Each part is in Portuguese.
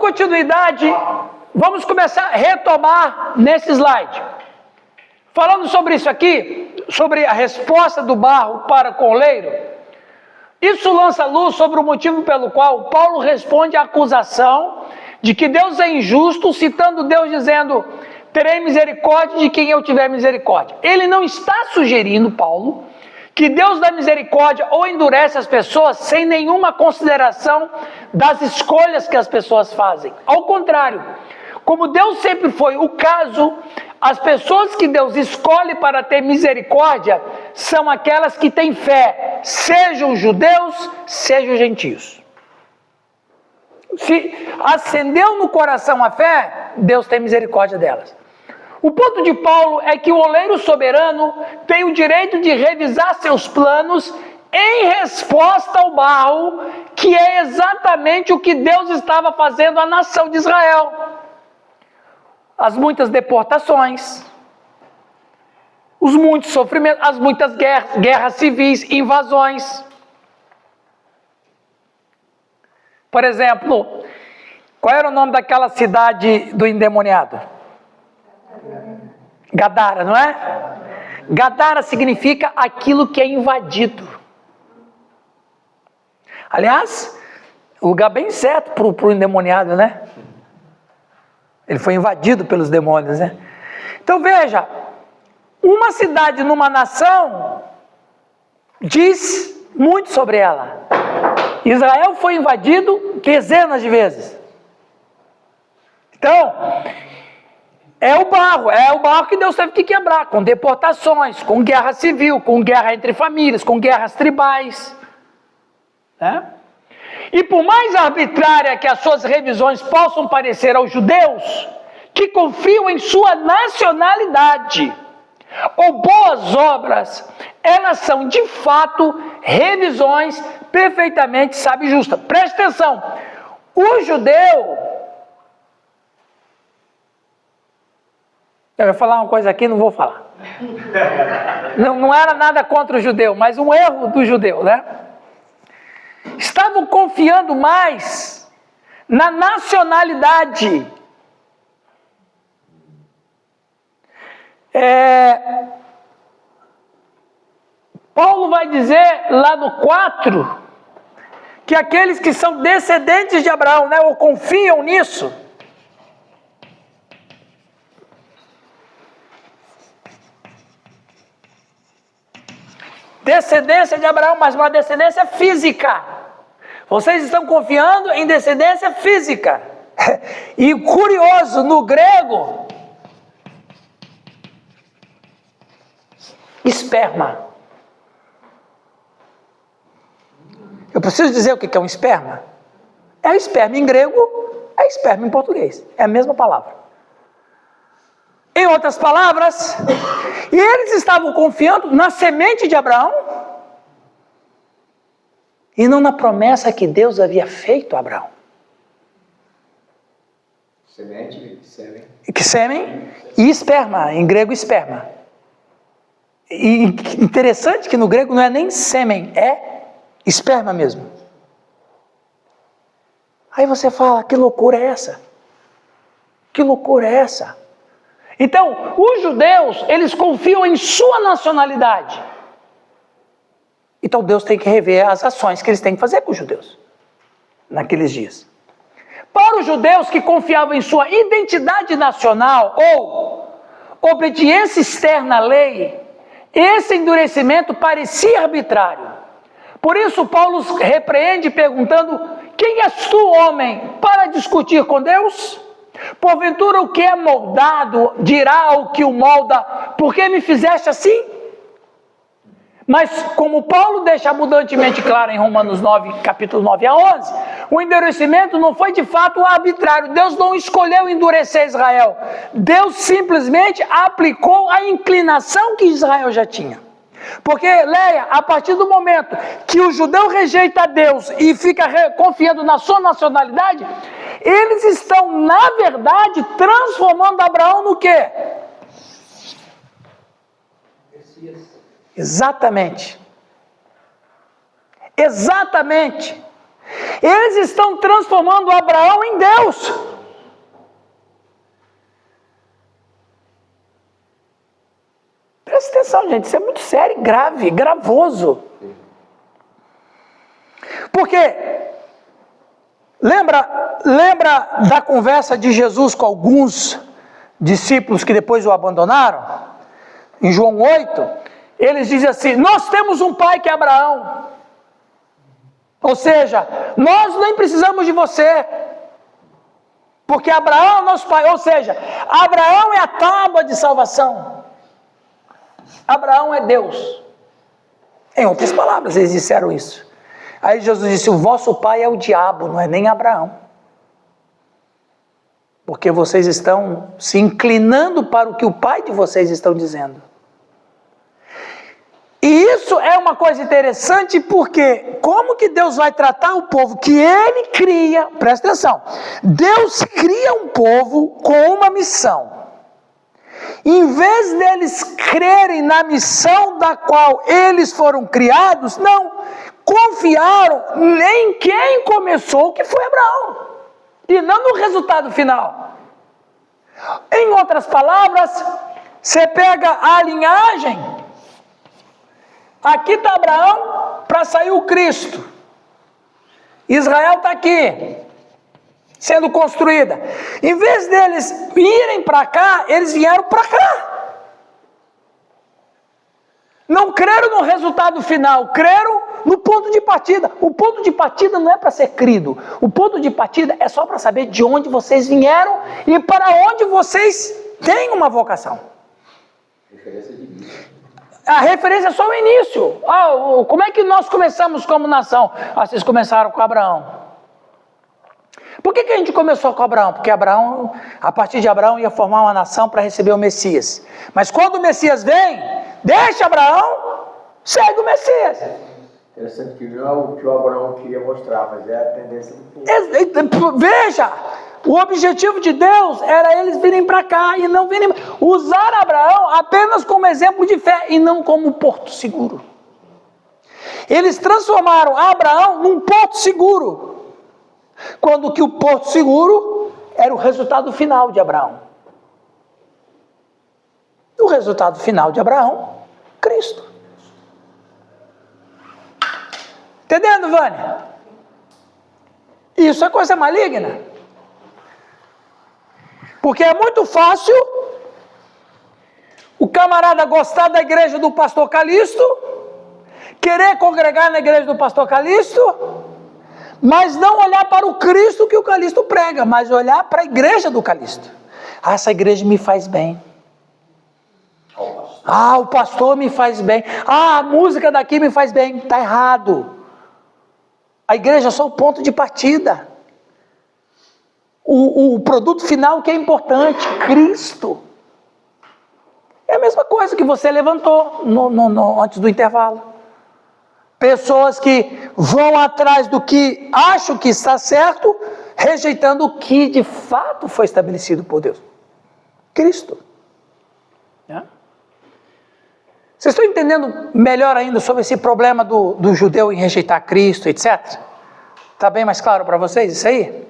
continuidade, vamos começar a retomar nesse slide. Falando sobre isso aqui, sobre a resposta do barro para com o oleiro, isso lança luz sobre o motivo pelo qual Paulo responde à acusação de que Deus é injusto, citando Deus dizendo: terei misericórdia de quem eu tiver misericórdia. Ele não está sugerindo, Paulo, que Deus dá misericórdia ou endurece as pessoas sem nenhuma consideração das escolhas que as pessoas fazem. Ao contrário, como Deus sempre foi o caso, as pessoas que Deus escolhe para ter misericórdia são aquelas que têm fé, sejam judeus, sejam gentios. Se acendeu no coração a fé, Deus tem misericórdia delas. O ponto de Paulo é que o oleiro soberano tem o direito de revisar seus planos em resposta ao barro, que é exatamente o que Deus estava fazendo à nação de Israel. As muitas deportações, os muitos sofrimentos, as muitas guerras civis, invasões. Por exemplo, qual era o nome daquela cidade do endemoniado? Gadara, não é? Gadara significa aquilo que é invadido. Aliás, lugar bem certo para o endemoniado, né? Ele foi invadido pelos demônios, né? Então veja, uma cidade numa nação diz muito sobre ela. Israel foi invadido dezenas de vezes. Então, é o barro que Deus teve que quebrar, com deportações, com guerra civil, com guerra entre famílias, com guerras tribais, né? E por mais arbitrária que as suas revisões possam parecer aos judeus, que confiam em sua nacionalidade ou boas obras, elas são de fato revisões perfeitamente sábias e justas. Preste atenção, o judeu... Eu ia falar uma coisa aqui, não vou falar. Não era nada contra o judeu, mas um erro do judeu, né? Estavam confiando mais na nacionalidade. Paulo vai dizer lá no 4 que aqueles que são descendentes de Abraão, né, ou confiam nisso, descendência de Abraão, mas uma descendência física. Vocês estão confiando em descendência física. E curioso, no grego, esperma. Eu preciso dizer o que é um esperma? É esperma em grego, é esperma em português. É a mesma palavra. Em outras palavras, e eles estavam confiando na semente de Abraão e não na promessa que Deus havia feito a Abraão. Semente, sêmen. Que sêmen e esperma, em grego esperma. E interessante que no grego não é nem sêmen, é esperma mesmo. Aí você fala, que loucura é essa? Que loucura é essa? Então, os judeus, eles confiam em sua nacionalidade. Então Deus tem que rever as ações que eles têm que fazer com os judeus naqueles dias. Para os judeus que confiavam em sua identidade nacional ou obediência externa à lei, esse endurecimento parecia arbitrário. Por isso Paulo repreende perguntando: quem és tu, homem, para discutir com Deus? Porventura o que é moldado dirá ao que o molda: por que me fizeste assim? Mas como Paulo deixa abundantemente claro em Romanos 9, capítulo 9 a 11, o endurecimento não foi de fato arbitrário. Deus não escolheu endurecer Israel. Deus simplesmente aplicou a inclinação que Israel já tinha. Porque, Leia, a partir do momento que o judeu rejeita Deus e fica confiando na sua nacionalidade, eles estão, na verdade, transformando Abraão no quê? Exatamente. Exatamente. Eles estão transformando Abraão em Deus. Presta atenção, gente, isso é muito sério, grave, gravoso. Porque, lembra da conversa de Jesus com alguns discípulos que depois o abandonaram? Em João 8, eles dizem assim: nós temos um pai que é Abraão. Ou seja, nós nem precisamos de você, porque Abraão é nosso pai. Ou seja, Abraão é a tábua de salvação. Abraão é Deus. Em outras palavras, eles disseram isso. Aí Jesus disse: o vosso pai é o diabo, não é nem Abraão. Porque vocês estão se inclinando para o que o pai de vocês estão dizendo. E isso é uma coisa interessante, porque como que Deus vai tratar o povo que Ele cria? Presta atenção. Deus cria um povo com uma missão. Em vez deles crerem na missão da qual eles foram criados, não, confiaram em quem começou, que foi Abraão, e não no resultado final. Em outras palavras, você pega a linhagem, aqui está Abraão, para sair o Cristo, Israel está aqui, sendo construída. Em vez deles irem para cá, eles vieram para cá. Não creram no resultado final, creram no ponto de partida. O ponto de partida não é para ser crido. O ponto de partida é só para saber de onde vocês vieram e para onde vocês têm uma vocação. Referência de início. A referência é só o início. Como é que nós começamos como nação? Vocês começaram com Abraão. Por que a gente começou com Abraão? Porque Abraão, a partir de Abraão, ia formar uma nação para receber o Messias. Mas quando o Messias vem, deixa Abraão, segue o Messias. Interessante que não é o que o Abraão queria mostrar, mas é a tendência do povo. Veja, o objetivo de Deus era eles virem para cá e não virem. Usar Abraão apenas como exemplo de fé e não como porto seguro. Eles transformaram Abraão num porto seguro, quando que o porto seguro era o resultado final de Abraão. O resultado final de Abraão, Cristo. Entendendo, Vânia? Isso é coisa maligna. Porque é muito fácil o camarada gostar da igreja do pastor Calixto, querer congregar na igreja do pastor Calixto, mas não olhar para o Cristo que o Calixto prega, mas olhar para a igreja do Calixto. Essa igreja me faz bem. O pastor me faz bem. A música daqui me faz bem. Está errado. A igreja é só o ponto de partida. O produto final que é importante, Cristo. É a mesma coisa que você levantou antes do intervalo. Pessoas que vão atrás do que acham que está certo, rejeitando o que de fato foi estabelecido por Deus. Cristo. Vocês estão entendendo melhor ainda sobre esse problema do judeu em rejeitar Cristo, etc? Está bem mais claro para vocês isso aí?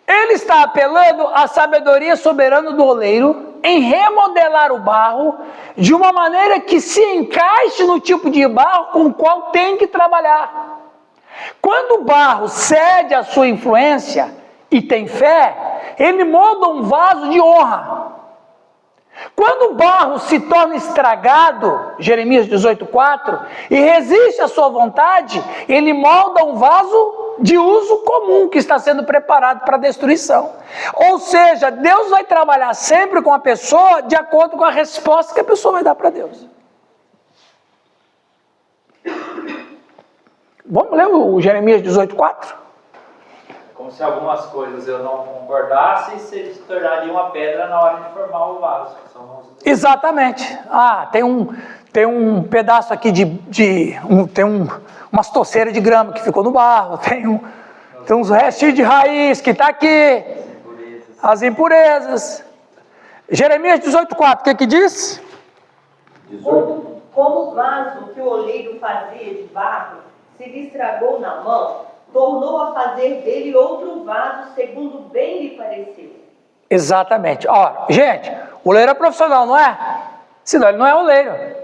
Ele está apelando à sabedoria soberana do oleiro em remodelar o barro de uma maneira que se encaixe no tipo de barro com o qual tem que trabalhar. Quando o barro cede à sua influência e tem fé, ele molda um vaso de honra. Quando o barro se torna estragado, Jeremias 18,4, e resiste à sua vontade, ele molda um vaso de uso comum que está sendo preparado para destruição. Ou seja, Deus vai trabalhar sempre com a pessoa de acordo com a resposta que a pessoa vai dar para Deus. Vamos ler o Jeremias 18,4? Como se algumas coisas eu não concordasse, se tornaria uma pedra na hora de formar o vaso. Exatamente. Tem um pedaço aqui umas toceiras de grama que ficou no barro, tem uns restinhos de raiz que está aqui, as impurezas. Jeremias 18,4, o que diz? Como o vaso que o oleiro fazia de barro se lhe estragou na mão, tornou a fazer dele outro vaso, segundo bem lhe pareceu. Exatamente. Ora, gente, o oleiro é profissional, não é? Senão ele não é oleiro.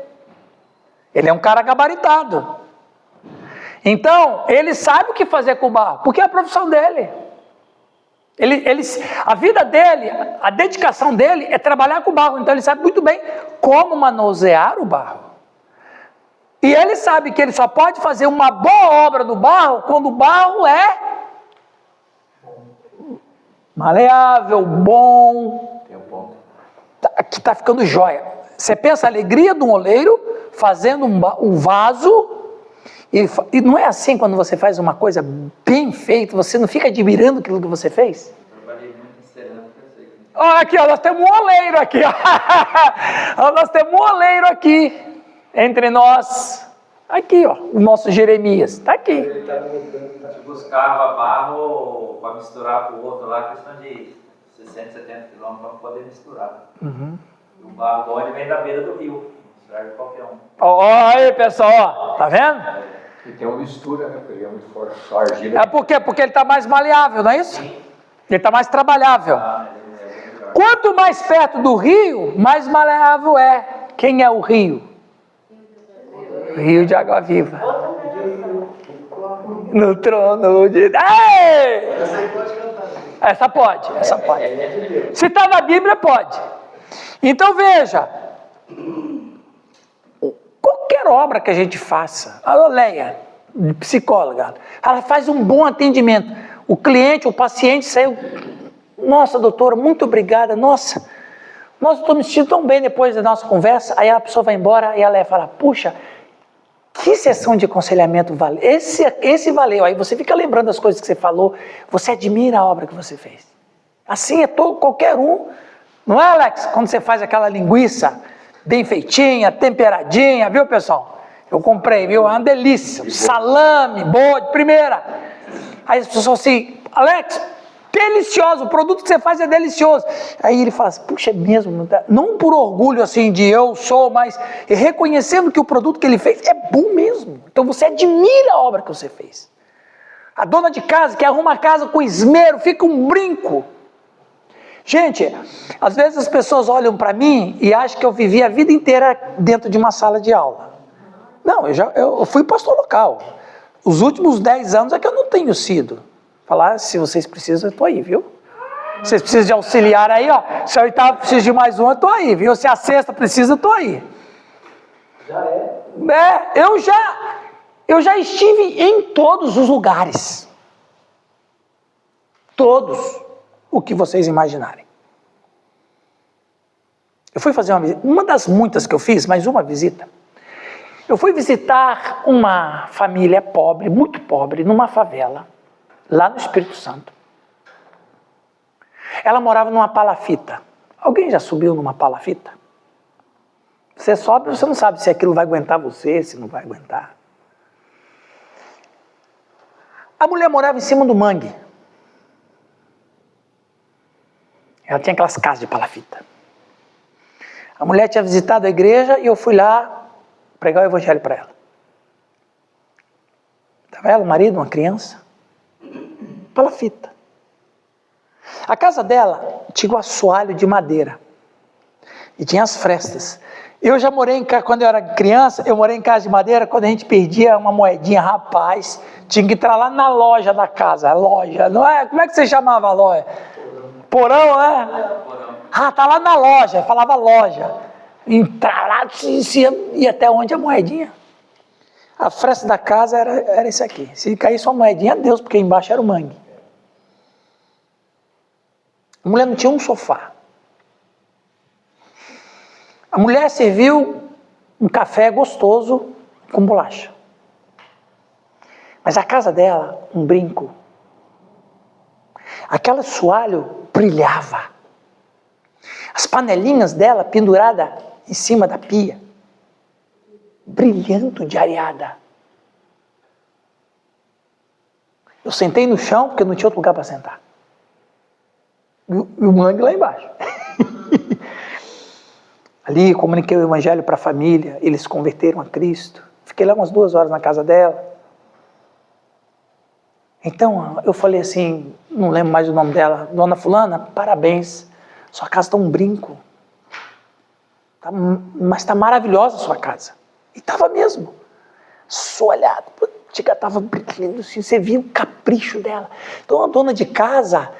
Ele é um cara gabaritado. Então, ele sabe o que fazer com o barro, porque é a profissão dele. A vida dele, a dedicação dele é trabalhar com o barro. Então, ele sabe muito bem como manusear o barro. E ele sabe que ele só pode fazer uma boa obra do barro quando o barro é maleável, bom, que está ficando jóia. Você pensa a alegria de um oleiro fazendo um vaso, e não é assim quando você faz uma coisa bem feita, você não fica admirando aquilo que você fez? Eu trabalhei muito em cerâmica, eu sei que... Olha aqui, ó, nós temos um oleiro aqui, ó. Nós temos um oleiro aqui entre nós. Aqui, ó, o nosso Jeremias, está aqui. A gente buscava barro para misturar com o outro lá, questão de 60, 70 quilômetros para poder misturar. Uhum. O barro bom ele vem da beira do rio, não serve qualquer um. Ó, aí, pessoal, ó, tá vendo? E tem uma mistura, né? Porque ele é muito forte, só argila. É por quê? Porque ele está mais maleável, não é isso? Sim. Ele está mais trabalhável. Ele é bem melhor. Quanto mais perto do rio, mais maleável é. Quem é o rio? Rio de Água Viva. No trono de... Ei! Essa aí pode cantar. Essa pode. Se está na Bíblia, pode. Então veja, qualquer obra que a gente faça, a Leia, psicóloga, ela faz um bom atendimento. O cliente, o paciente saiu, nossa doutora, muito obrigada, nossa, estou me sentindo tão bem depois da nossa conversa. Aí a pessoa vai embora e ela fala, puxa, que sessão de aconselhamento valeu, esse valeu. Aí você fica lembrando das coisas que você falou, você admira a obra que você fez. Assim é qualquer um, não é, Alex? Quando você faz aquela linguiça bem feitinha, temperadinha, viu, pessoal? Eu comprei, viu? É uma delícia. Salame, boa, de primeira. Aí as pessoas assim, Alex, delicioso, o produto que você faz é delicioso. Aí ele fala assim, puxa, é mesmo? Não por orgulho assim de eu sou, mas reconhecendo que o produto que ele fez é bom mesmo. Então você admira a obra que você fez. A dona de casa que arruma a casa com esmero, fica um brinco. Gente, às vezes as pessoas olham para mim e acham que eu vivi a vida inteira dentro de uma sala de aula. Não, eu fui pastor local. Os últimos 10 anos é que eu não tenho sido. Falar, se vocês precisam, eu estou aí, viu? Vocês precisam de auxiliar aí, ó. Se a oitava precisa de mais um, eu estou aí, viu? Se a sexta precisa, eu estou aí. Já é. Eu já estive em todos os lugares. Todos. O que vocês imaginarem. Eu fui fazer uma das muitas que eu fiz, mas uma visita. Eu fui visitar uma família pobre, muito pobre, numa favela, lá no Espírito Santo. Ela morava numa palafita. Alguém já subiu numa palafita? Você sobe, você não sabe se aquilo vai aguentar você, se não vai aguentar. A mulher morava em cima do mangue. Ela tinha aquelas casas de palafita. A mulher tinha visitado a igreja e eu fui lá pregar o evangelho para ela. Estava ela, o marido, uma criança. Palafita. A casa dela tinha um assoalho de madeira. E tinha as frestas. Eu já morei em casa, quando eu era criança, eu morei em casa de madeira, quando a gente perdia uma moedinha, rapaz, tinha que entrar lá na loja da casa. A loja, não é? Como é que você chamava a loja? Porão, né? Porão. Ah, tá lá na loja, falava loja. Entrar lá, ia até onde a moedinha. A fresta da casa era isso aqui. Se caísse uma moedinha, Deus, porque embaixo era o mangue. A mulher não tinha um sofá. A mulher serviu um café gostoso com bolacha. Mas a casa dela, um brinco. Aquele assoalho brilhava. As panelinhas dela penduradas em cima da pia, brilhando de areada. Eu sentei no chão porque não tinha outro lugar para sentar. E o mangue lá embaixo. Ali comuniquei o evangelho para a família, eles se converteram a Cristo. Fiquei lá umas 2 horas na casa dela. Então eu falei assim, não lembro mais o nome dela, dona fulana, parabéns, sua casa está um brinco, mas está maravilhosa a sua casa. E estava mesmo, só olhado, estava brincando assim, você via o capricho dela. Então a dona de casa,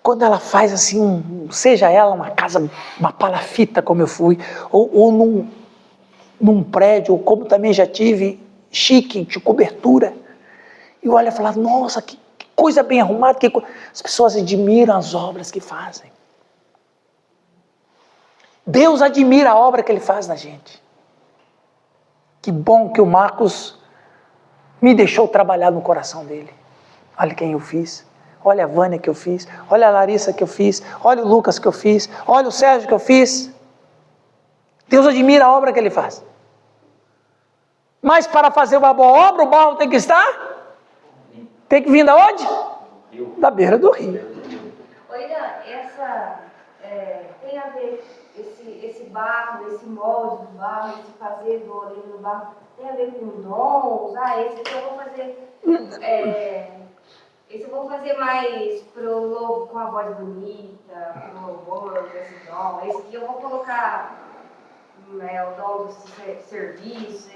quando ela faz assim, seja ela uma casa, uma palafita como eu fui, ou num prédio, ou como também já tive, chique, de cobertura, e olha e fala, nossa, que coisa bem arrumada, as pessoas admiram as obras que fazem. Deus admira a obra que Ele faz na gente. Que bom que o Marcos me deixou trabalhar no coração dele. Olha quem eu fiz, olha a Vânia que eu fiz, olha a Larissa que eu fiz, olha o Lucas que eu fiz, olha o Sérgio que eu fiz. Deus admira a obra que Ele faz. Mas para fazer uma boa obra, o barro tem que estar? Tem que vir da onde? Da beira do rio. Olha, tem a ver esse barro, esse molde do barro, esse fazer do olho do barro, tem a ver com dons? Esse aqui eu vou fazer, esse eu vou fazer mais pro louvor, com a voz bonita, pro louvor, esse dom. Esse aqui eu vou colocar o dom do serviço,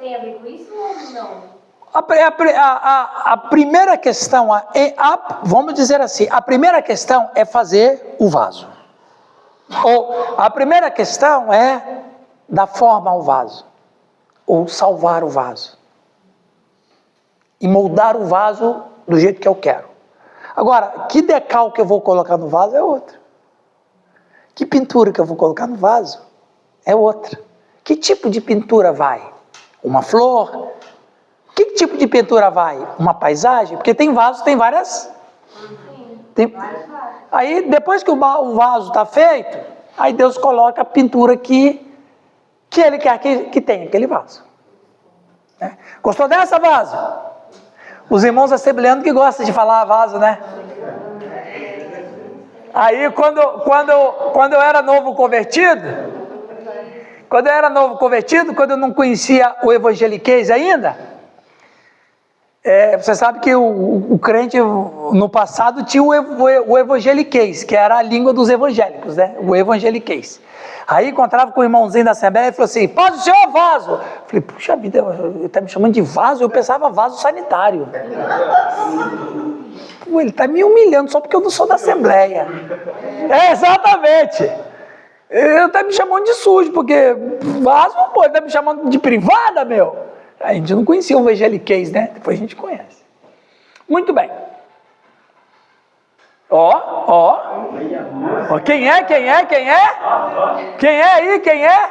tem a ver com isso ou não? A primeira questão, vamos dizer assim, a primeira questão é fazer o vaso. Ou a primeira questão é dar forma ao vaso, ou salvar o vaso, e moldar o vaso do jeito que eu quero. Agora, que decalque eu vou colocar no vaso é outra. Que pintura que eu vou colocar no vaso é outra. Que tipo de pintura vai? Uma flor? Que tipo de pintura vai? Uma paisagem? Porque tem vasos, tem várias... Aí, depois que o vaso está feito, aí Deus coloca a pintura que Ele quer que tenha aquele vaso. Né? Gostou dessa, vaso? Os irmãos assembleanos que gostam de falar vaso, né? Aí, quando eu era novo convertido, quando eu não conhecia o evangeliquez ainda, você sabe que o crente no passado tinha o evangeliquez, que era a língua dos evangélicos, né? O evangeliquez. Aí encontrava com o irmãozinho da Assembleia e falou assim, paz do Senhor, vaso. Eu falei, puxa vida, ele está me chamando de vaso, eu pensava vaso sanitário. Pô, ele está me humilhando só porque eu não sou da Assembleia. Exatamente. Ele está me chamando de sujo, porque vaso, pô, ele está me chamando de privada, meu. A gente não conhecia o evangeliquez, né? Depois a gente conhece. Muito bem. Ó, quem é? Quem é aí? Quem é?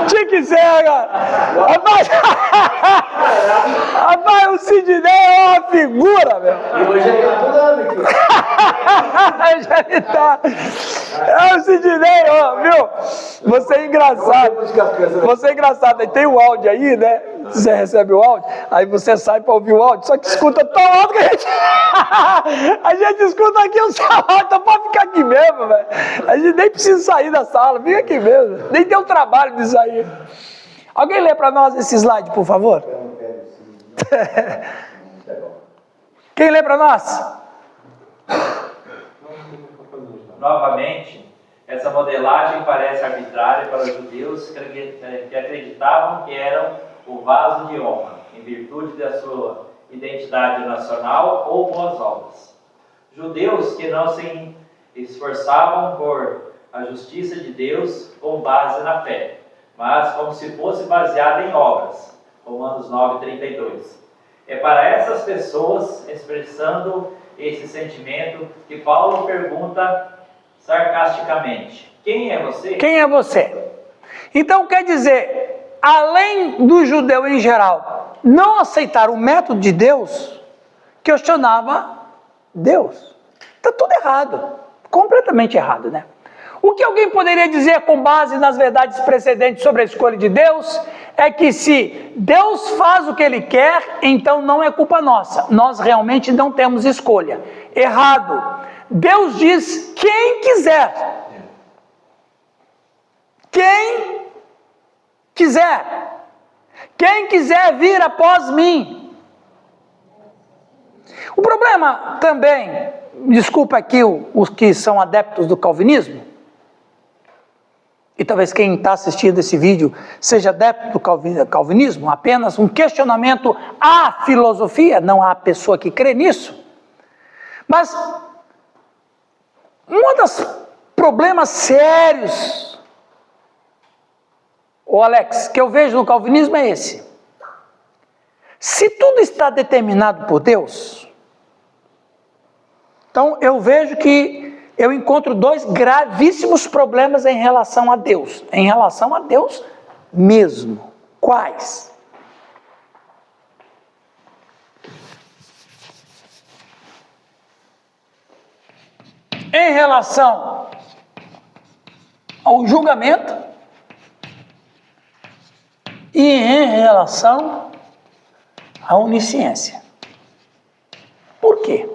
Tinha que ser agora. Rapaz, o Sidney é uma figura, meu. Já tá. É o Sidney, viu? Você é engraçado. Você é engraçado. Aí tem o áudio aí, né? Você recebe o áudio, aí você sai para ouvir o áudio, só que escuta tão alto que a gente escuta aqui o seu áudio, então pode ficar aqui mesmo, velho. A gente nem precisa sair da sala, fica aqui mesmo. Nem tem o trabalho de sair. Alguém lê para nós esse slide, por favor? Quem lê para nós? Novamente, essa modelagem parece arbitrária para os judeus que acreditavam que eram o vaso de honra, em virtude da sua identidade nacional ou boas obras. Judeus que não se esforçavam por a justiça de Deus com base na fé, mas como se fosse baseada em obras. Romanos 9:32. É para essas pessoas, expressando esse sentimento, que Paulo pergunta sarcasticamente: quem é você? Quem é você? Então quer dizer, além do judeu em geral não aceitar o método de Deus, questionava Deus. Está tudo errado, completamente errado, né? O que alguém poderia dizer com base nas verdades precedentes sobre a escolha de Deus é que se Deus faz o que Ele quer, então não é culpa nossa. Nós realmente não temos escolha. Errado. Deus diz quem quiser. Quem quiser. Quem quiser vir após mim. O problema também, desculpa aqui os que são adeptos do calvinismo, e talvez quem está assistindo esse vídeo seja adepto do calvinismo, apenas um questionamento à filosofia, não à pessoa que crê nisso. Mas um dos problemas sérios, Alex, que eu vejo no calvinismo é esse. Se tudo está determinado por Deus, então eu vejo que eu encontro dois gravíssimos problemas em relação a Deus mesmo. Quais? Em relação ao julgamento e em relação à onisciência. Por quê?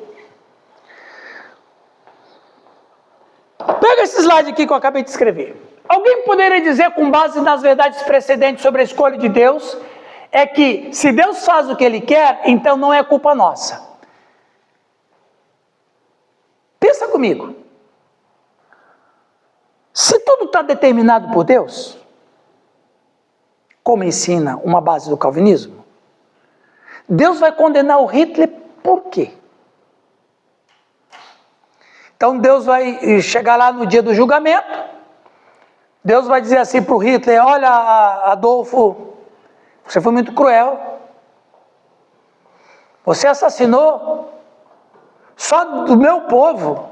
Pega esse slide aqui que eu acabei de escrever. Alguém poderia dizer, com base nas verdades precedentes sobre a escolha de Deus, é que se Deus faz o que Ele quer, então não é culpa nossa. Pensa comigo. Se tudo está determinado por Deus, como ensina uma base do calvinismo, Deus vai condenar o Hitler por quê? Então Deus vai chegar lá no dia do julgamento, Deus vai dizer assim para o Hitler: olha, Adolfo, você foi muito cruel, você assassinou só do meu povo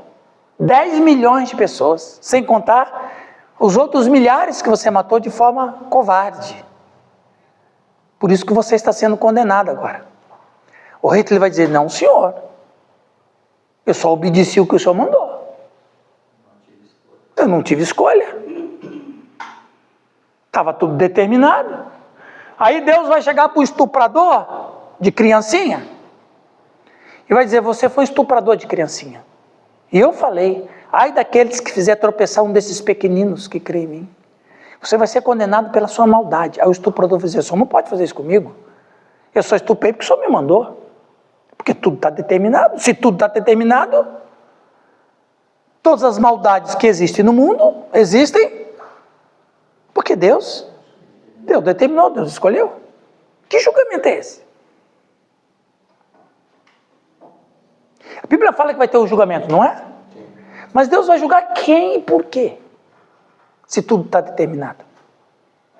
10 milhões de pessoas, sem contar os outros milhares que você matou de forma covarde. Por isso que você está sendo condenado agora. O Hitler vai dizer: não, senhor, eu só obedeci o que o senhor mandou. Eu não tive escolha. Estava tudo determinado. Aí Deus vai chegar para o estuprador de criancinha e vai dizer: você foi estuprador de criancinha. E eu falei: ai daqueles que fizer tropeçar um desses pequeninos que crê em mim. Você vai ser condenado pela sua maldade. Aí o estuprador vai dizer: o senhor não pode fazer isso comigo. Eu só estuprei porque o senhor me mandou. Porque tudo está determinado. Se tudo está determinado, todas as maldades que existem no mundo, existem porque Deus determinou, Deus escolheu. Que julgamento é esse? A Bíblia fala que vai ter um julgamento, não é? Mas Deus vai julgar quem e por quê? Se tudo está determinado.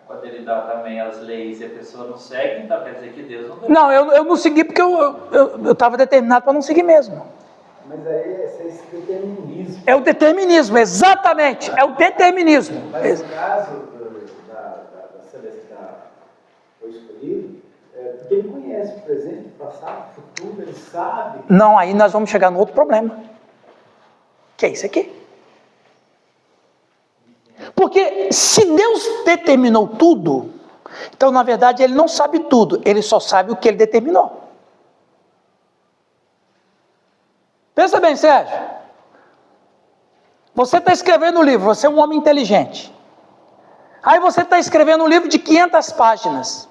Quando ele dá também as leis e a pessoa não segue, então quer dizer que Deus não deu. Não, eu não segui porque eu estava determinado para não seguir mesmo. Mas aí esse determinismo. É o determinismo, exatamente, é o determinismo. Mas no caso da Celestial foi escolhido, porque ele conhece o presente, o passado, o futuro, ele sabe. Não, aí nós vamos chegar no outro problema, que é isso aqui. Porque se Deus determinou tudo, então na verdade Ele não sabe tudo, Ele só sabe o que Ele determinou. Pensa bem, Sérgio. Você está escrevendo um livro, você é um homem inteligente. Aí você está escrevendo um livro de 500 páginas.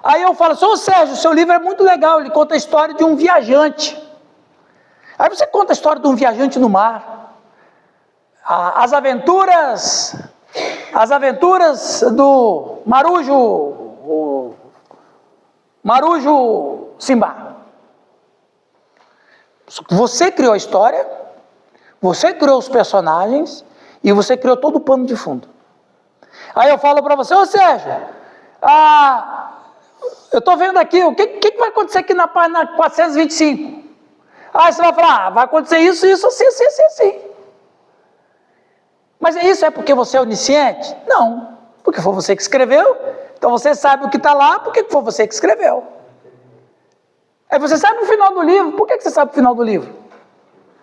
Aí eu falo assim: ô Sérgio, seu livro é muito legal, ele conta a história de um viajante. Aí você conta a história de um viajante no mar. As aventuras do Marujo Simba. Você criou a história, você criou os personagens e você criou todo o pano de fundo. Aí eu falo para você: ô Sérgio, eu estou vendo aqui, o que vai acontecer aqui na página 425? Aí você vai falar: vai acontecer isso, assim. Mas isso é porque você é onisciente? Não, porque foi você que escreveu, então você sabe o que está lá, porque foi você que escreveu. Aí você sabe o final do livro, por que você sabe o final do livro?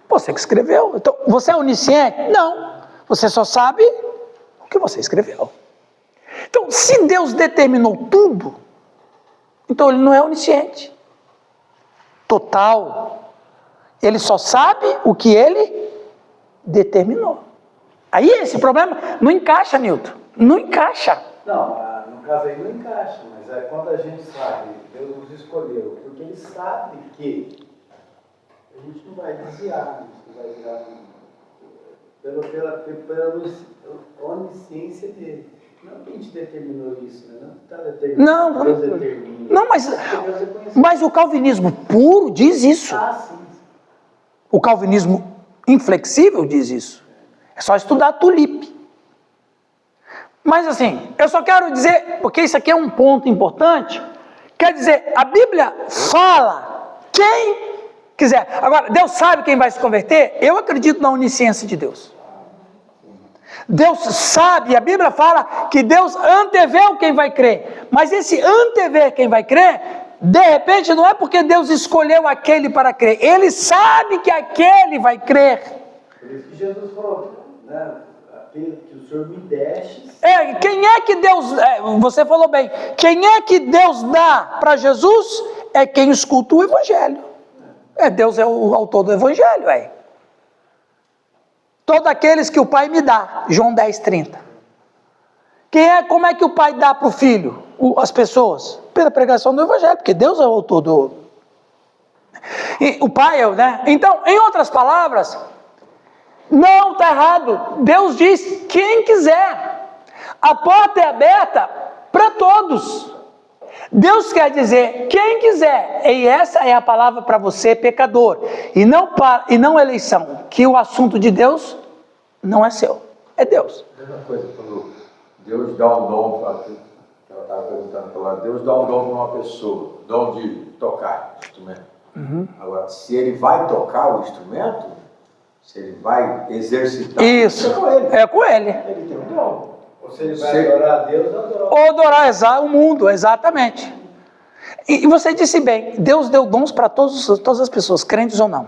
Você que escreveu. Então, você é onisciente? Não, você só sabe o que você escreveu. Então, se Deus determinou tudo, então Ele não é onisciente total. Ele só sabe o que Ele determinou. Aí esse problema não encaixa, Nilton. Não encaixa. Não, no caso aí não encaixa, mas quando a gente sabe, Deus nos escolheu, porque Ele sabe que a gente não vai desviar, a gente não vai virar pela onisciência dele. Não que a gente determinou isso, né? Não está determinado. Deus determina. Não, mas o calvinismo puro diz isso. Ah, sim. O calvinismo inflexível diz isso. É só estudar Tulipe. Mas assim, eu só quero dizer, porque isso aqui é um ponto importante, quer dizer, a Bíblia fala quem quiser. Agora, Deus sabe quem vai se converter? Eu acredito na onisciência de Deus. Deus sabe, a Bíblia fala que Deus anteveu quem vai crer. Mas esse antever quem vai crer, de repente não é porque Deus escolheu aquele para crer. Ele sabe que aquele vai crer. Por isso que Jesus falou, né? Que o Senhor me deste. Quem é que Deus, você falou bem, quem é que Deus dá para Jesus? É quem escuta o Evangelho. Deus é o autor do Evangelho, Todos aqueles que o Pai me dá, João 10:30. Como é que o Pai dá para o Filho, as pessoas? Pela pregação do Evangelho, porque Deus é o autor do... o Pai, né? Então, em outras palavras, não está errado. Deus diz, quem quiser. A porta é aberta para todos. Deus quer dizer, quem quiser, e essa é a palavra para você, pecador, e não eleição, que o assunto de Deus não é seu, é Deus. A mesma coisa, quando Deus dá um dom, ela estava perguntando para ela, Deus dá um dom para uma pessoa, dom de tocar instrumento. Agora, se ele vai tocar o instrumento, se ele vai exercitar, isso, é com ele. Ele tem um dom. Ou se ele vai adorar a Deus, ou adorar o mundo, exatamente. E você disse bem, Deus deu dons para todas as pessoas, crentes ou não.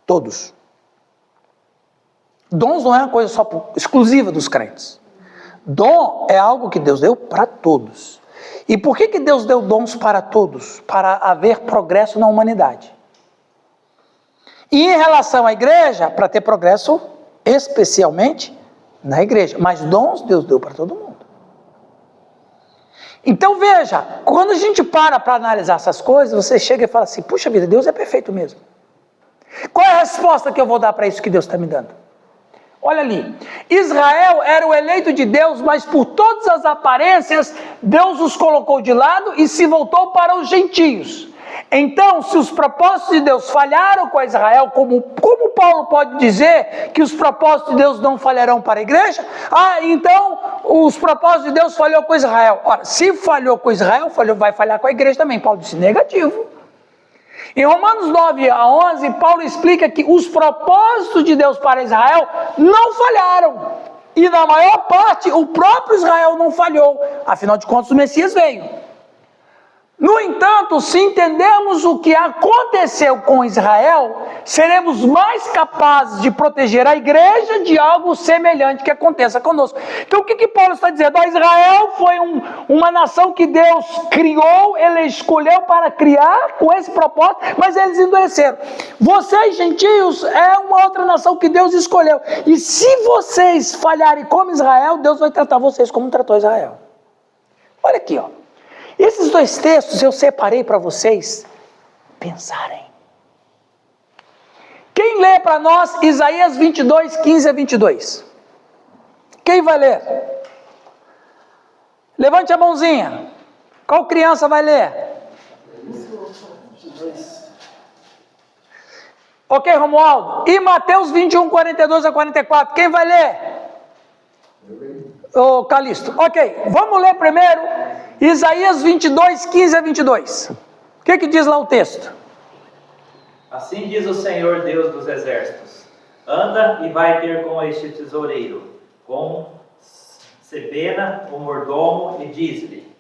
Todos. Dons não é uma coisa só exclusiva dos crentes. Dom é algo que Deus deu para todos. E por que Deus deu dons para todos? Para haver progresso na humanidade. E em relação à igreja, para ter progresso especialmente na igreja. Mas dons Deus deu para todo mundo. Então veja, quando a gente para analisar essas coisas, você chega e fala assim, puxa vida, Deus é perfeito mesmo. Qual é a resposta que eu vou dar para isso que Deus está me dando? Olha ali, Israel era o eleito de Deus, mas por todas as aparências, Deus os colocou de lado e se voltou para os gentios. Então, se os propósitos de Deus falharam com Israel, como Paulo pode dizer que os propósitos de Deus não falharão para a igreja? Então os propósitos de Deus falhou com Israel. Ora, se falhou com Israel, vai falhar com a igreja também. Paulo disse negativo. Em Romanos 9-11, Paulo explica que os propósitos de Deus para Israel não falharam. E na maior parte, o próprio Israel não falhou. Afinal de contas, o Messias veio. No entanto, se entendemos o que aconteceu com Israel, seremos mais capazes de proteger a igreja de algo semelhante que aconteça conosco. Então o que Paulo está dizendo? Israel foi uma nação que Deus criou, ele escolheu para criar com esse propósito, mas eles endureceram. Vocês, gentios, é uma outra nação que Deus escolheu. E se vocês falharem como Israel, Deus vai tratar vocês como tratou Israel. Olha aqui, esses dois textos eu separei para vocês pensarem. Quem lê para nós Isaías 22, 15-22? Quem vai ler? Levante a mãozinha. Qual criança vai ler? Ok, Romualdo. E Mateus 21, 42-44? Quem vai ler? Ô, Calixto. Ok, vamos ler primeiro Isaías 22, 15-22. O que diz lá o texto? Assim diz o Senhor Deus dos exércitos: anda e vai ter com este tesoureiro, com Sebena, o mordomo, e diz-lhe: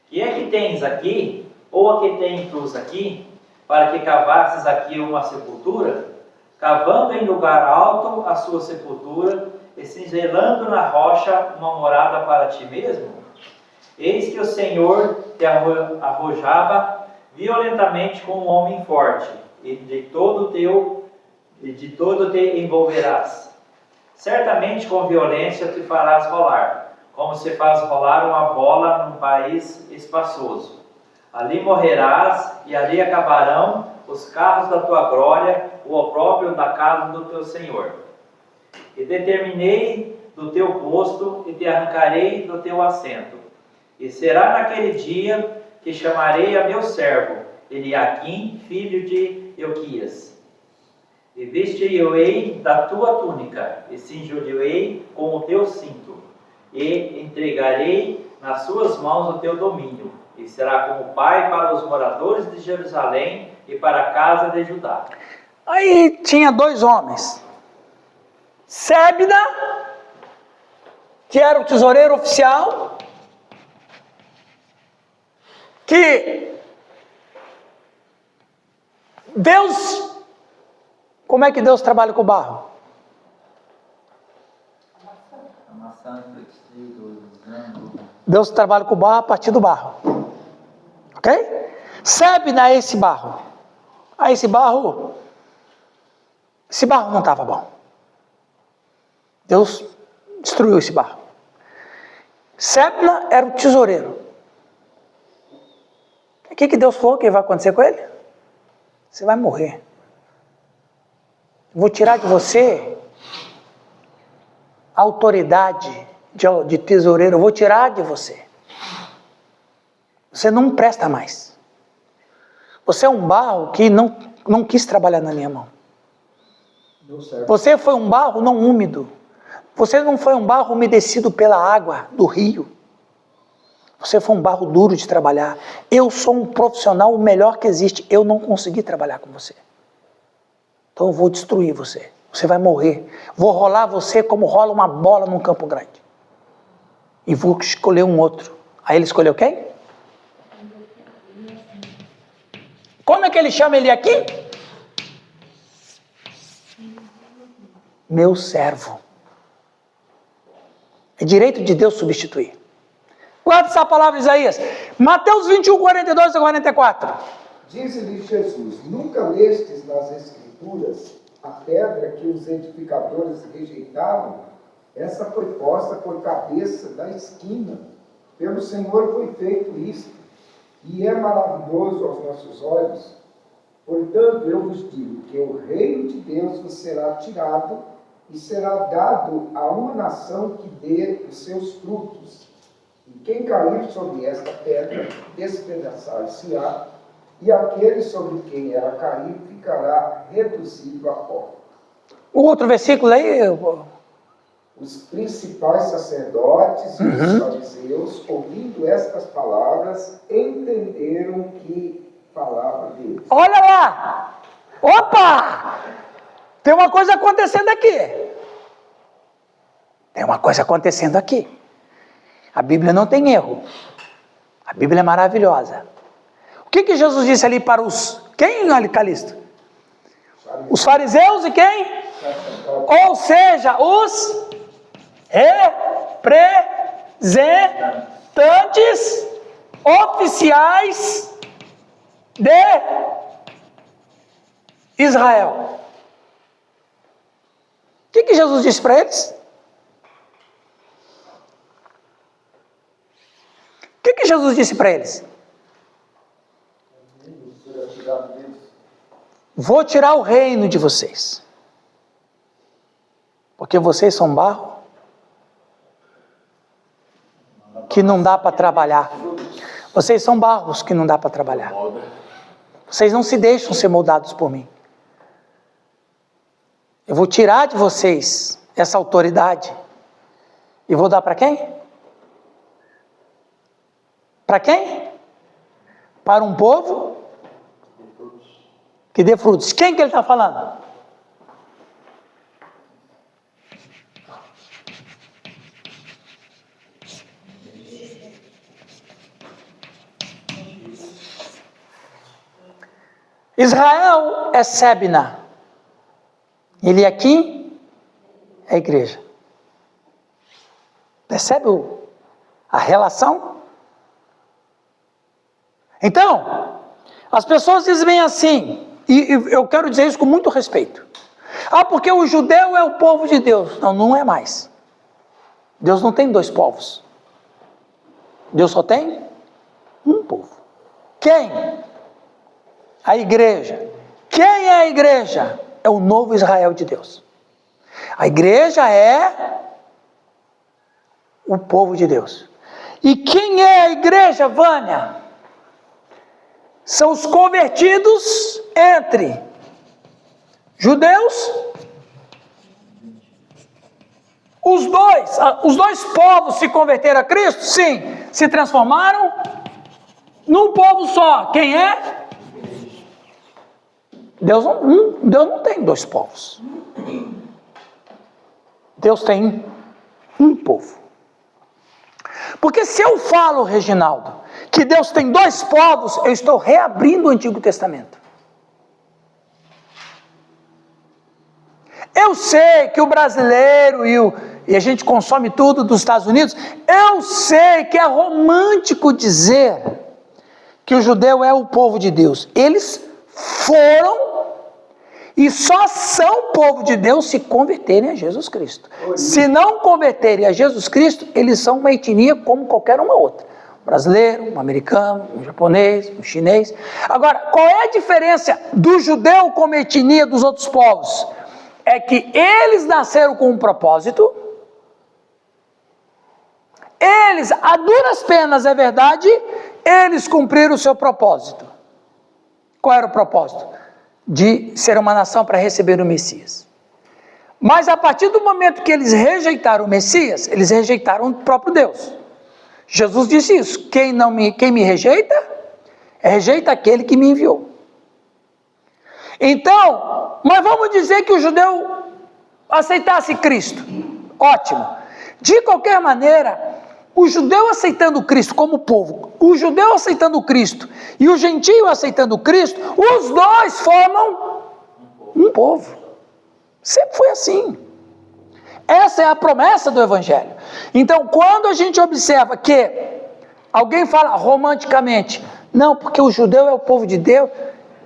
que é que tens aqui, ou a que tens aqui, para que cavasses aqui uma sepultura, cavando em lugar alto a sua sepultura, e cinzelando na rocha uma morada para ti mesmo? Eis que o Senhor te arrojava violentamente como um homem forte, e de todo te envolverás. Certamente com violência te farás rolar, como se faz rolar uma bola num país espaçoso. Ali morrerás, e ali acabarão os carros da tua glória, o opróbrio da casa do teu Senhor. E determinei do teu posto, e te arrancarei do teu assento. E será naquele dia que chamarei a meu servo, Eliaquim, filho de Euquias. E vestir-ei da tua túnica, e cingi-ei com o teu cinto, e entregarei nas suas mãos o teu domínio, e será como pai para os moradores de Jerusalém e para a casa de Judá. Aí tinha 2 homens. Sebna, que era o tesoureiro oficial, que Deus, como é que Deus trabalha com o barro? Deus trabalha com o barro a partir do barro. Ok? Sebna é esse barro. Aí esse barro não estava bom. Deus destruiu esse barro. Sebna era o tesoureiro. O que Deus falou que vai acontecer com ele? Você vai morrer. Vou tirar de você a autoridade de tesoureiro. Eu vou tirar de você. Você não presta mais. Você é um barro que não quis trabalhar na minha mão. Você foi um barro não úmido. Você não foi um barro umedecido pela água do rio. Você foi um barro duro de trabalhar. Eu sou um profissional o melhor que existe. Eu não consegui trabalhar com você. Então eu vou destruir você. Você vai morrer. Vou rolar você como rola uma bola num campo grande. E vou escolher um outro. Aí ele escolheu quem? Como é que ele chama ele aqui? Meu servo. É direito de Deus substituir. Guarda essa palavra, Isaías. Mateus 21, 42 a 44. Diz-lhe Jesus: nunca lestes nas Escrituras a pedra que os edificadores rejeitaram? Essa foi posta por cabeça da esquina. Pelo Senhor foi feito isto, e é maravilhoso aos nossos olhos. Portanto, eu vos digo que o reino de Deus vos será tirado e será dado a uma nação que dê os seus frutos. E quem cair sobre esta pedra, despedaçar-se-á, e aquele sobre quem ela cair ficará reduzido a pó. O outro versículo aí. Os principais sacerdotes e os fariseus, ouvindo estas palavras, entenderam que falava deles. Olha lá! Opa! Tem uma coisa acontecendo aqui. Tem uma coisa acontecendo aqui. A Bíblia não tem erro. A Bíblia é maravilhosa. O que Jesus disse ali para os... Quem, Calixto? Os fariseus e quem? Ou seja, os representantes oficiais de Israel. O que Jesus disse para eles? O que Jesus disse para eles? Vou tirar o reino de vocês. Porque vocês são barro que não dá para trabalhar. Vocês são barros que não dá para trabalhar. Vocês não se deixam ser moldados por mim. Eu vou tirar de vocês essa autoridade e vou dar para quem? Para quem? Para um povo que dê frutos. Quem que ele está falando? Israel é Sebna. Ele aqui é a igreja. Percebe a relação? Então, as pessoas dizem bem assim, e eu quero dizer isso com muito respeito. Ah, porque o judeu é o povo de Deus. Não, não é mais. Deus não tem dois povos. Deus só tem um povo. Quem? A igreja. Quem é a igreja? É o novo Israel de Deus. A igreja é o povo de Deus. E quem é a igreja, Vânia? São os convertidos entre judeus, os dois povos se converteram a Cristo? Sim. Se transformaram num povo só. Quem é? Deus não tem dois povos. Deus tem um povo. Porque se eu falo, Reginaldo, que Deus tem dois povos, eu estou reabrindo o Antigo Testamento. Eu sei que o brasileiro e a gente consome tudo dos Estados Unidos, eu sei que é romântico dizer que o judeu é o povo de Deus. Eles foram e só são povo de Deus se converterem a Jesus Cristo. Se não converterem a Jesus Cristo, eles são uma etnia como qualquer uma outra. Um brasileiro, um americano, um japonês, um chinês. Agora, qual é a diferença do judeu como etnia dos outros povos? É que eles nasceram com um propósito. Eles, a duras penas, é verdade, eles cumpriram o seu propósito. Qual era o propósito? De ser uma nação para receber o Messias. Mas a partir do momento que eles rejeitaram o Messias, eles rejeitaram o próprio Deus. Jesus disse isso: quem me rejeita, rejeita aquele que me enviou. Então, mas vamos dizer que o judeu aceitasse Cristo. Ótimo. De qualquer maneira, o judeu aceitando Cristo como povo, o judeu aceitando Cristo e o gentio aceitando Cristo, os dois formam um povo. Sempre foi assim. Essa é a promessa do Evangelho. Então, quando a gente observa que alguém fala romanticamente, não, porque o judeu é o povo de Deus,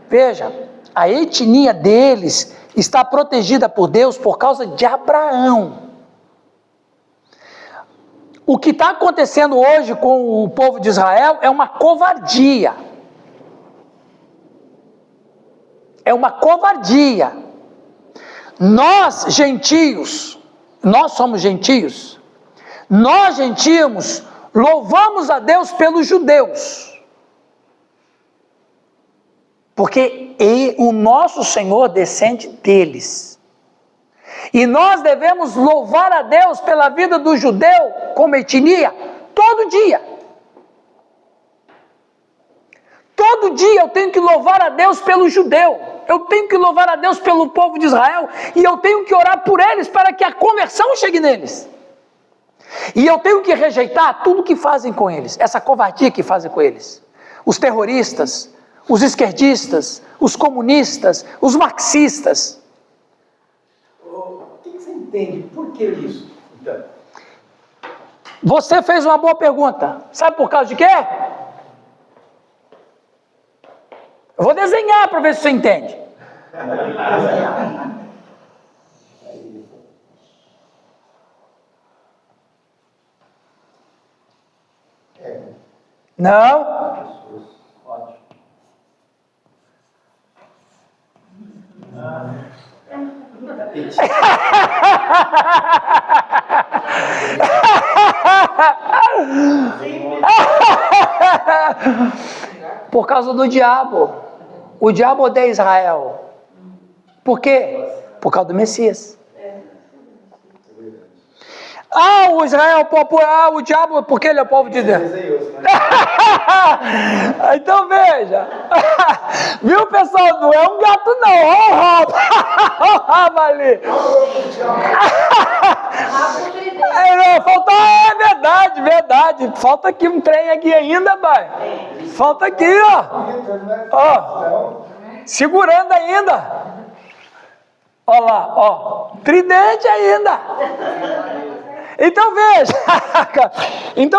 veja, a etnia deles está protegida por Deus por causa de Abraão. O que está acontecendo hoje com o povo de Israel é uma covardia. É uma covardia. Nós, gentios, nós somos gentios, nós, gentios, louvamos a Deus pelos judeus. Porque o nosso Senhor descende deles. E nós devemos louvar a Deus pela vida do judeu como etnia todo dia. Todo dia eu tenho que louvar a Deus pelo judeu. Eu tenho que louvar a Deus pelo povo de Israel. E eu tenho que orar por eles para que a conversão chegue neles. E eu tenho que rejeitar tudo que fazem com eles. Essa covardia que fazem com eles. Os terroristas, os esquerdistas, os comunistas, os marxistas. O que você entende? Por que isso? Então, você fez uma boa pergunta. Sabe por causa de quê? Eu vou desenhar para ver se você entende. Não? Por causa do diabo. O diabo odeia Israel. Por quê? Por causa do Messias. O Israel, o diabo, porque ele é o povo de Deus. Então veja. Viu, pessoal? Não é um gato, não. Olha o rabo ali. Verdade. Falta aqui um trem aqui ainda, pai. Falta aqui, ó. Segurando ainda. Olha lá, ó. Tridente ainda. Então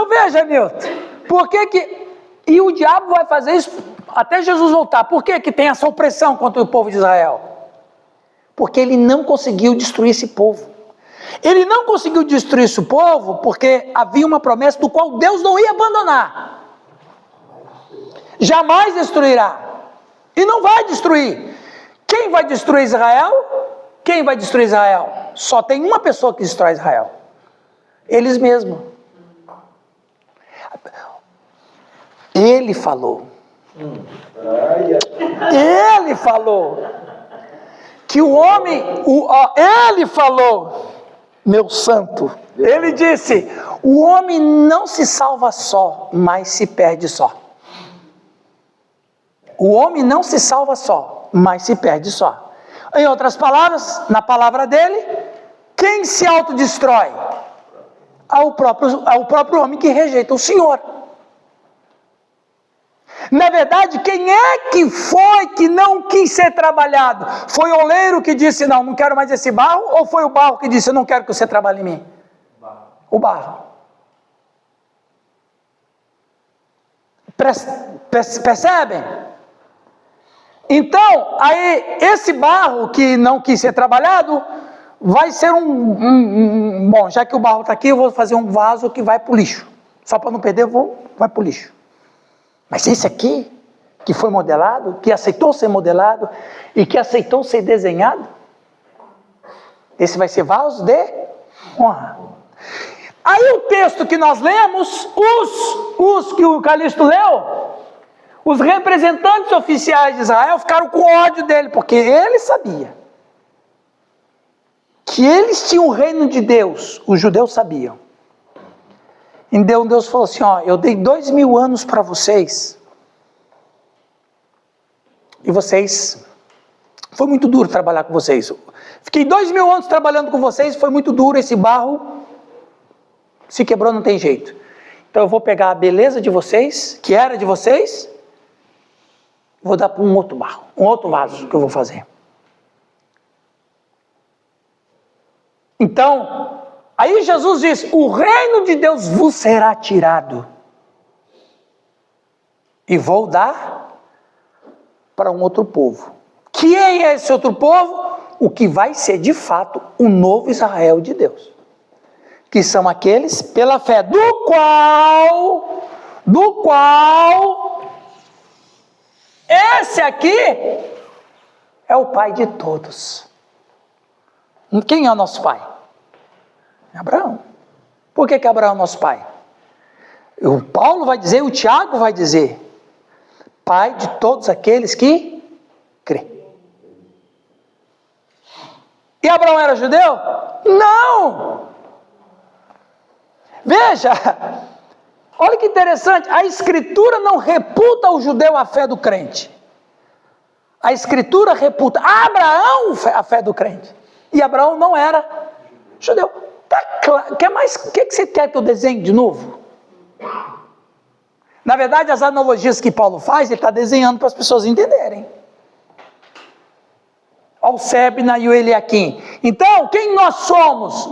veja, Nilton. Por que e o diabo vai fazer isso até Jesus voltar? Por que tem essa opressão contra o povo de Israel? Porque ele não conseguiu destruir esse povo. Ele não conseguiu destruir esse povo porque havia uma promessa do qual Deus não ia abandonar. jamais destruirá. E não vai destruir. Quem vai destruir Israel? Quem vai destruir Israel? Só tem uma pessoa que destrói Israel. Eles mesmos. Ele falou. Ele falou. Que o homem, ele falou, meu santo. Ele disse, o homem não se salva só, mas se perde só. O homem não se salva só, mas se perde só. Em outras palavras, na palavra dele, quem se autodestrói? Ao próprio homem que rejeita o Senhor. Na verdade, quem é que foi que não quis ser trabalhado? Foi o oleiro que disse, não quero mais esse barro? Ou foi o barro que disse, eu não quero que você trabalhe em mim? O barro. Percebem? Então, aí, esse barro que não quis ser trabalhado, vai ser bom, já que o barro está aqui, eu vou fazer um vaso que vai para o lixo. Só para não perder, vai para o lixo. Mas esse aqui, que foi modelado, que aceitou ser modelado, e que aceitou ser desenhado, esse vai ser vaso de honra. Aí o texto que nós lemos, os que o Calixto leu, os representantes oficiais de Israel ficaram com ódio dele, porque ele sabia que eles tinham o reino de Deus, os judeus sabiam. Então Deus falou assim, eu dei 2000 anos para vocês, e vocês, foi muito duro trabalhar com vocês, fiquei 2000 anos trabalhando com vocês, foi muito duro, esse barro se quebrou, não tem jeito, então eu vou pegar a beleza de vocês, que era de vocês, vou dar para um outro barro, um outro vaso que eu vou fazer. Então, aí Jesus diz, o reino de Deus vos será tirado, e vou dar para um outro povo. Quem é esse outro povo? O que vai ser de fato o novo Israel de Deus, que são aqueles pela fé, do qual esse aqui é o pai de todos. Quem é o nosso pai? Abraão. Por que Abraão é nosso pai? O Paulo vai dizer, o Tiago vai dizer, pai de todos aqueles que crê. E Abraão era judeu? Não! Veja, olha que interessante, a Escritura não reputa ao judeu a fé do crente. A Escritura reputa a Abraão a fé do crente. E Abraão não era judeu. Tá claro. O que você quer que eu desenhe de novo? Na verdade, as analogias que Paulo faz, ele está desenhando para as pessoas entenderem. Olha o Sebna e o Eliakim. Então, quem nós somos?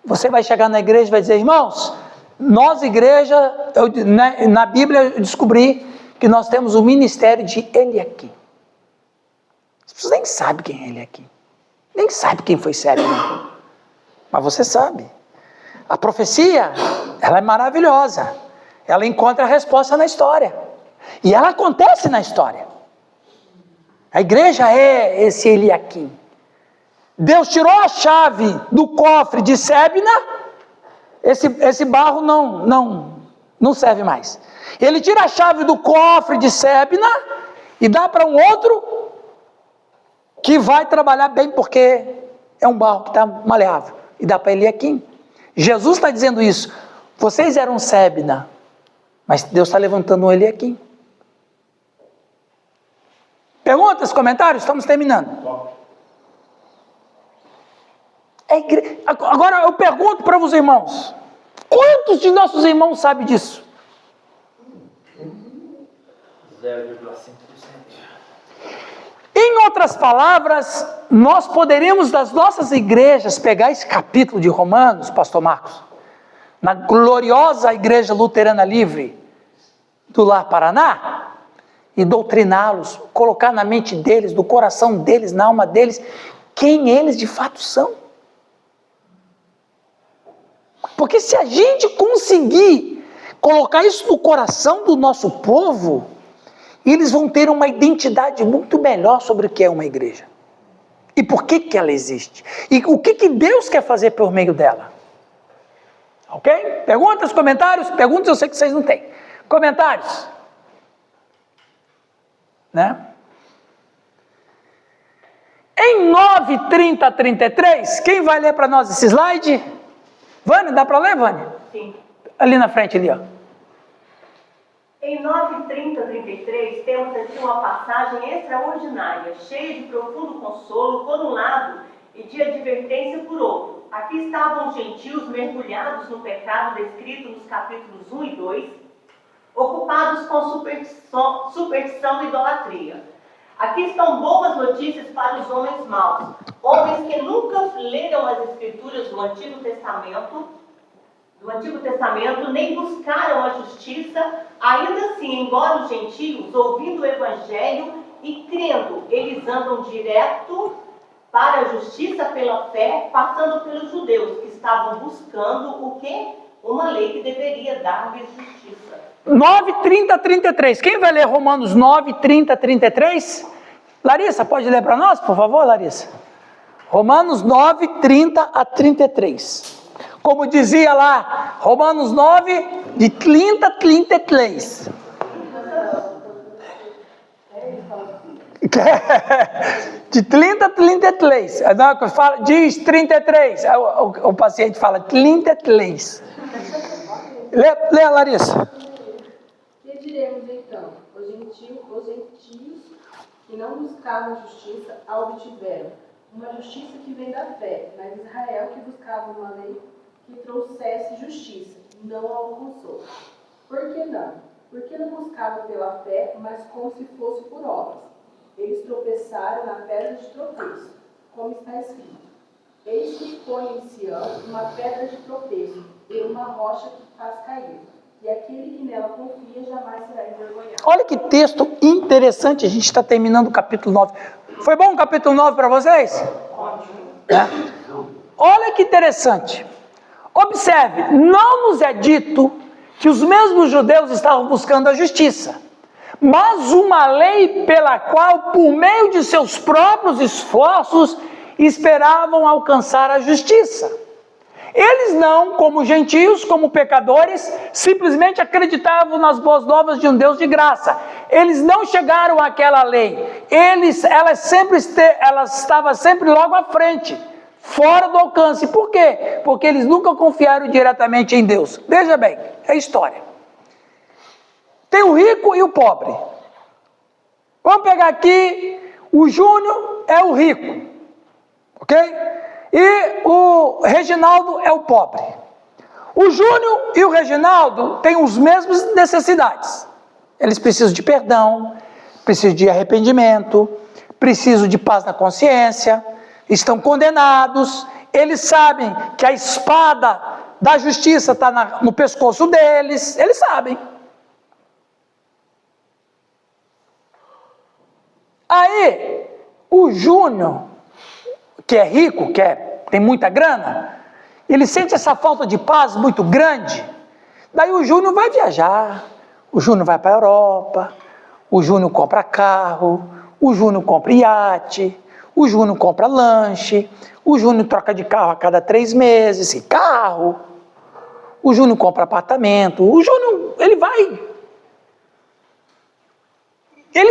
Você vai chegar na igreja e vai dizer, irmãos, nós igreja, na Bíblia eu descobri que nós temos o ministério de Eliakim. As pessoas nem sabem quem é Eliakim. Nem sabe quem foi Sebna. Mas você sabe. A profecia, ela é maravilhosa. Ela encontra a resposta na história. E ela acontece na história. A igreja é esse Eliakim. Deus tirou a chave do cofre de Sebna. Esse barro não serve mais. Ele tira a chave do cofre de Sebna e dá para um outro que vai trabalhar bem, porque é um barro que está maleável. E dá para Eliakim. Jesus está dizendo isso. Vocês eram Sebna, mas Deus está levantando um Eliakim. Perguntas, comentários? Estamos terminando. Agora eu pergunto para os irmãos. Quantos de nossos irmãos sabem disso? 0,5%. Em outras palavras, nós poderíamos das nossas igrejas pegar esse capítulo de Romanos, pastor Marcos, na gloriosa igreja luterana livre do Lar Paraná, e doutriná-los, colocar na mente deles, no coração deles, na alma deles, quem eles de fato são. Porque se a gente conseguir colocar isso no coração do nosso povo, E eles vão ter uma identidade muito melhor sobre o que é uma igreja. E por que ela existe. E o que Deus quer fazer por meio dela. Ok? Perguntas, comentários? Perguntas eu sei que vocês não têm. Comentários? Né? Em 9:30-33, quem vai ler para nós esse slide? Vânia, dá para ler, Vânia? Sim. Ali na frente, ali, ó. Em 9:30-33, temos aqui uma passagem extraordinária, cheia de profundo consolo por um lado e de advertência por outro. Aqui estavam os gentios mergulhados no pecado descrito nos capítulos 1 e 2, ocupados com superstição e idolatria. Aqui estão boas notícias para os homens maus, homens que nunca leram as escrituras do Antigo Testamento, nem buscaram a justiça. Ainda assim, embora os gentios, ouvindo o Evangelho e crendo, eles andam direto para a justiça pela fé, passando pelos judeus, que estavam buscando o quê? Uma lei que deveria dar-lhes justiça. 9:30-33. Quem vai ler Romanos 9:30-33? Larissa, pode ler para nós, por favor, Larissa? Romanos 9:30-33. Como dizia lá, Romanos 9, de 30 a 33. De 30 a 33. Diz 33. O paciente fala 33. Lê, Larissa. Que diremos então? Os gentios que não buscavam justiça a obtiveram. Uma justiça que vem da fé, mas Israel que buscava uma lei que trouxesse justiça, não a alcançou. Por que não? Porque não buscavam pela fé, mas como se fosse por obras. Eles tropeçaram na pedra de tropeço, como está escrito. Eis que põe em Sião uma pedra de tropeço e uma rocha que faz cair. E aquele que nela confia jamais será envergonhado. Olha que texto interessante, a gente está terminando o capítulo 9. Foi bom o capítulo 9 para vocês? Ótimo. Olha que interessante. Observe, não nos é dito que os mesmos judeus estavam buscando a justiça, mas uma lei pela qual, por meio de seus próprios esforços, esperavam alcançar a justiça. Eles não, como gentios, como pecadores, simplesmente acreditavam nas boas novas de um Deus de graça. Eles não chegaram àquela lei. Ela estava sempre logo à frente, fora do alcance. Por quê? Porque eles nunca confiaram diretamente em Deus. Veja bem, é a história. Tem o rico e o pobre. Vamos pegar aqui, o Júnior é o rico, ok? E o Reginaldo é o pobre. O Júnior e o Reginaldo têm as mesmas necessidades. Eles precisam de perdão, precisam de arrependimento, precisam de paz na consciência, estão condenados, eles sabem que a espada da justiça está no pescoço deles, eles sabem. Aí, o Júnior, que é rico, tem muita grana, ele sente essa falta de paz muito grande, daí o Júnior vai viajar, o Júnior vai para a Europa, o Júnior compra carro, o Júnior compra iate, o Júnior compra lanche, o Júnior troca de carro a cada 3 meses, o Júnior compra apartamento, o Júnior, ele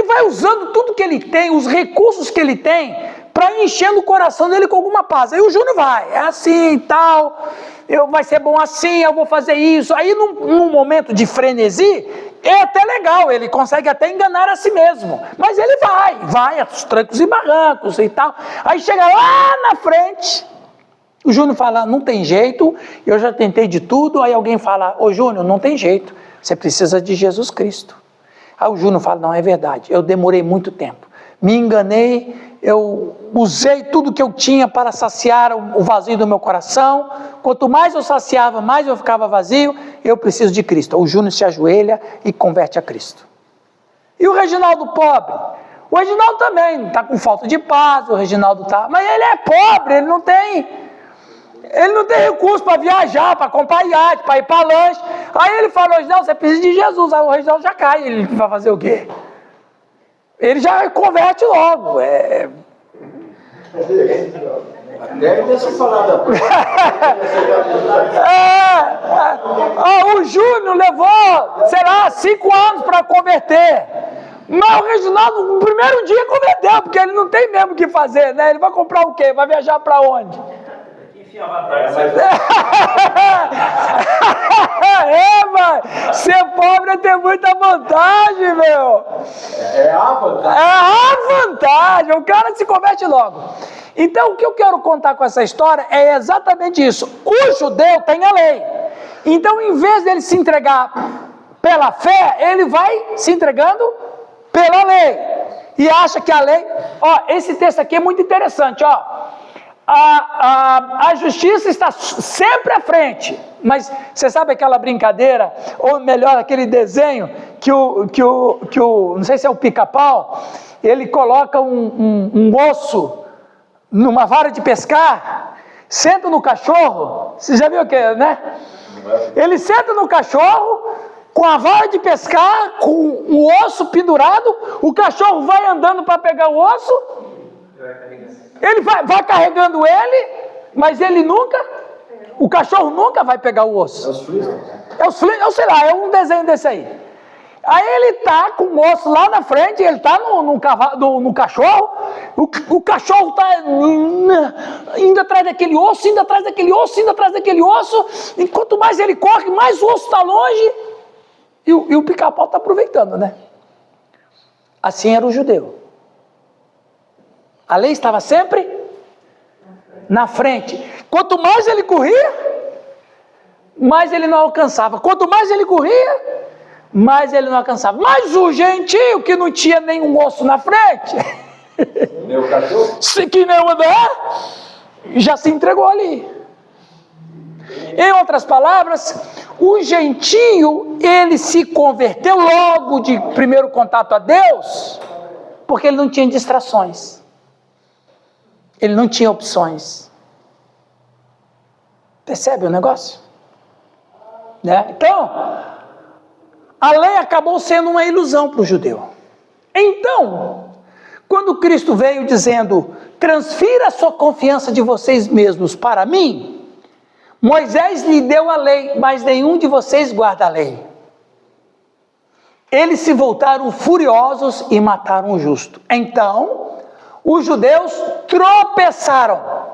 vai usando tudo que ele tem, os recursos que ele tem, para enchendo o coração dele com alguma paz. Aí o Júnior é assim e tal, vai ser bom assim, eu vou fazer isso. Aí num momento de frenesi, é até legal, ele consegue até enganar a si mesmo, mas ele vai aos trancos e barrancos e tal. Aí chega lá na frente, o Júnior fala, não tem jeito, eu já tentei de tudo. Aí alguém fala, ô Júnior, não tem jeito, você precisa de Jesus Cristo. Aí o Júnior fala, não, é verdade, eu demorei muito tempo, me enganei, eu usei tudo que eu tinha para saciar o vazio do meu coração. Quanto mais eu saciava, mais eu ficava vazio, eu preciso de Cristo. O Júnior se ajoelha e converte a Cristo. E o Reginaldo pobre? O Reginaldo também está com falta de paz, mas ele é pobre, ele não tem recurso para viajar, para comprar iate, para ir para lanche. Aí ele fala, não, você precisa de Jesus. Aí o Reginaldo já cai, ele vai fazer o quê? Ele já converte logo. Deve ter se falado. O Júnior levou, sei lá, 5 anos para converter. Mas o Reginaldo, no primeiro dia, converteu, porque ele não tem mesmo o que fazer, né? Ele vai comprar o quê? Vai viajar para onde? Enfim, a vantagem. Mas ser pobre é ter muita vantagem, meu. É a vantagem. É a vantagem. O cara se converte logo. Então, o que eu quero contar com essa história é exatamente isso. O judeu tem a lei. Então, em vez dele se entregar pela fé, ele vai se entregando pela lei. E acha que a lei... Ó, esse texto aqui é muito interessante, ó. A justiça está sempre à frente. Mas você sabe aquela brincadeira, ou melhor, aquele desenho que o não sei se é o Pica-Pau, ele coloca um osso numa vara de pescar, senta no cachorro, você já viu o que, né? Ele senta no cachorro, com a vara de pescar, com o osso pendurado, o cachorro vai andando para pegar o osso, ele vai carregando ele, mas ele nunca, o cachorro nunca vai pegar o osso. É os Flintstones, eu sei lá, é um desenho desse aí. Aí ele está com o osso lá na frente, ele está no cachorro, o cachorro está indo atrás daquele osso, indo atrás daquele osso, indo atrás daquele osso, e quanto mais ele corre, mais o osso está longe, e o Pica-Pau está aproveitando, né? Assim era o judeu. A lei estava sempre na frente. Quanto mais ele corria, mais ele não alcançava. Quanto mais ele corria, mais ele não alcançava. Mas o gentio, que não tinha nenhum osso na frente, Meu cachorro? que nem o já se entregou ali. Em outras palavras, o gentio, ele se converteu logo de primeiro contato a Deus, porque ele não tinha distrações. Ele não tinha opções. Percebe o negócio? Né? Então, a lei acabou sendo uma ilusão para o judeu. Então, quando Cristo veio dizendo, transfira a sua confiança de vocês mesmos para mim, Moisés lhe deu a lei, mas nenhum de vocês guarda a lei. Eles se voltaram furiosos e mataram o justo. Então, os judeus tropeçaram.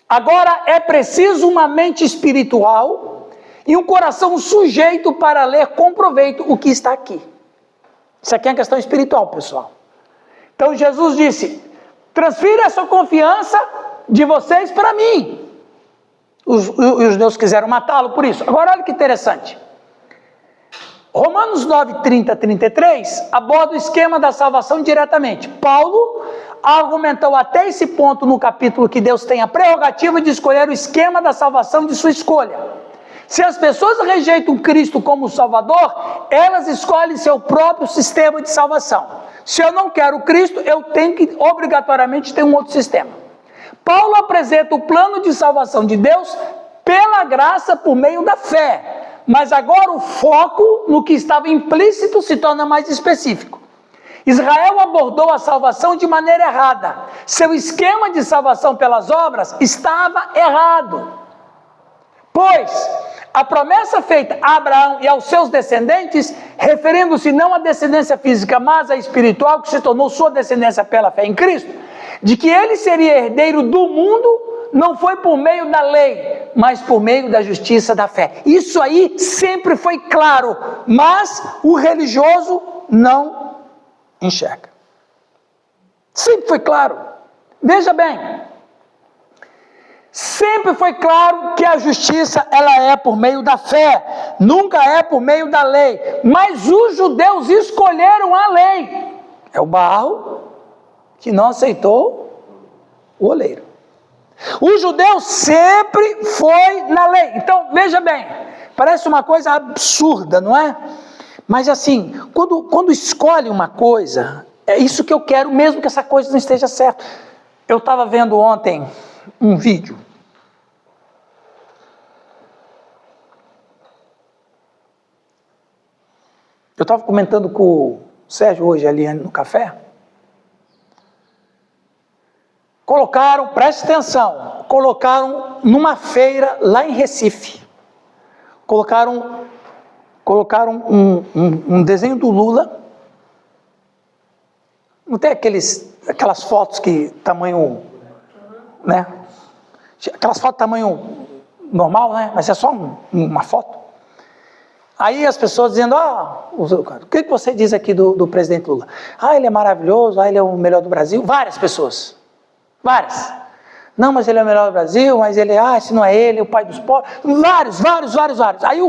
Agora é preciso uma mente espiritual e um coração sujeito para ler com proveito o que está aqui. Isso aqui é uma questão espiritual, pessoal. Então Jesus disse, transfira a sua confiança de vocês para mim. Os judeus quiseram matá-lo por isso. Agora olha que interessante. Romanos 9, 30 a 33 aborda o esquema da salvação diretamente. Paulo argumentou até esse ponto no capítulo que Deus tem a prerrogativa de escolher o esquema da salvação de sua escolha. Se as pessoas rejeitam Cristo como Salvador, elas escolhem seu próprio sistema de salvação. Se eu não quero Cristo, eu tenho que obrigatoriamente ter um outro sistema. Paulo apresenta o plano de salvação de Deus pela graça por meio da fé. Mas agora o foco no que estava implícito se torna mais específico. Israel abordou a salvação de maneira errada. Seu esquema de salvação pelas obras estava errado. Pois a promessa feita a Abraão e aos seus descendentes, referindo-se não à descendência física, mas à espiritual, que se tornou sua descendência pela fé em Cristo, de que ele seria herdeiro do mundo, não foi por meio da lei, mas por meio da justiça da fé. Isso aí sempre foi claro, mas o religioso não enxerga. Sempre foi claro. Veja bem, sempre foi claro que a justiça ela é por meio da fé, nunca é por meio da lei. Mas os judeus escolheram a lei. É o barro que não aceitou o oleiro. O judeu sempre foi na lei. Então, veja bem, parece uma coisa absurda, não é? Mas assim, quando escolhe uma coisa, é isso que eu quero, mesmo que essa coisa não esteja certa. Eu estava vendo ontem um vídeo. Eu estava comentando com Sérgio hoje ali no café, colocaram, preste atenção, colocaram numa feira lá em Recife, colocaram um desenho do Lula, não tem aquelas fotos que tamanho, né? Aquelas fotos tamanho normal, né? Mas é só uma foto. Aí as pessoas dizendo, o que você diz aqui do presidente Lula? Ele é maravilhoso, ele é o melhor do Brasil. Várias pessoas, várias. Não, mas ele é o melhor do Brasil, mas ele se não é ele, o pai dos pobres. Vários. Aí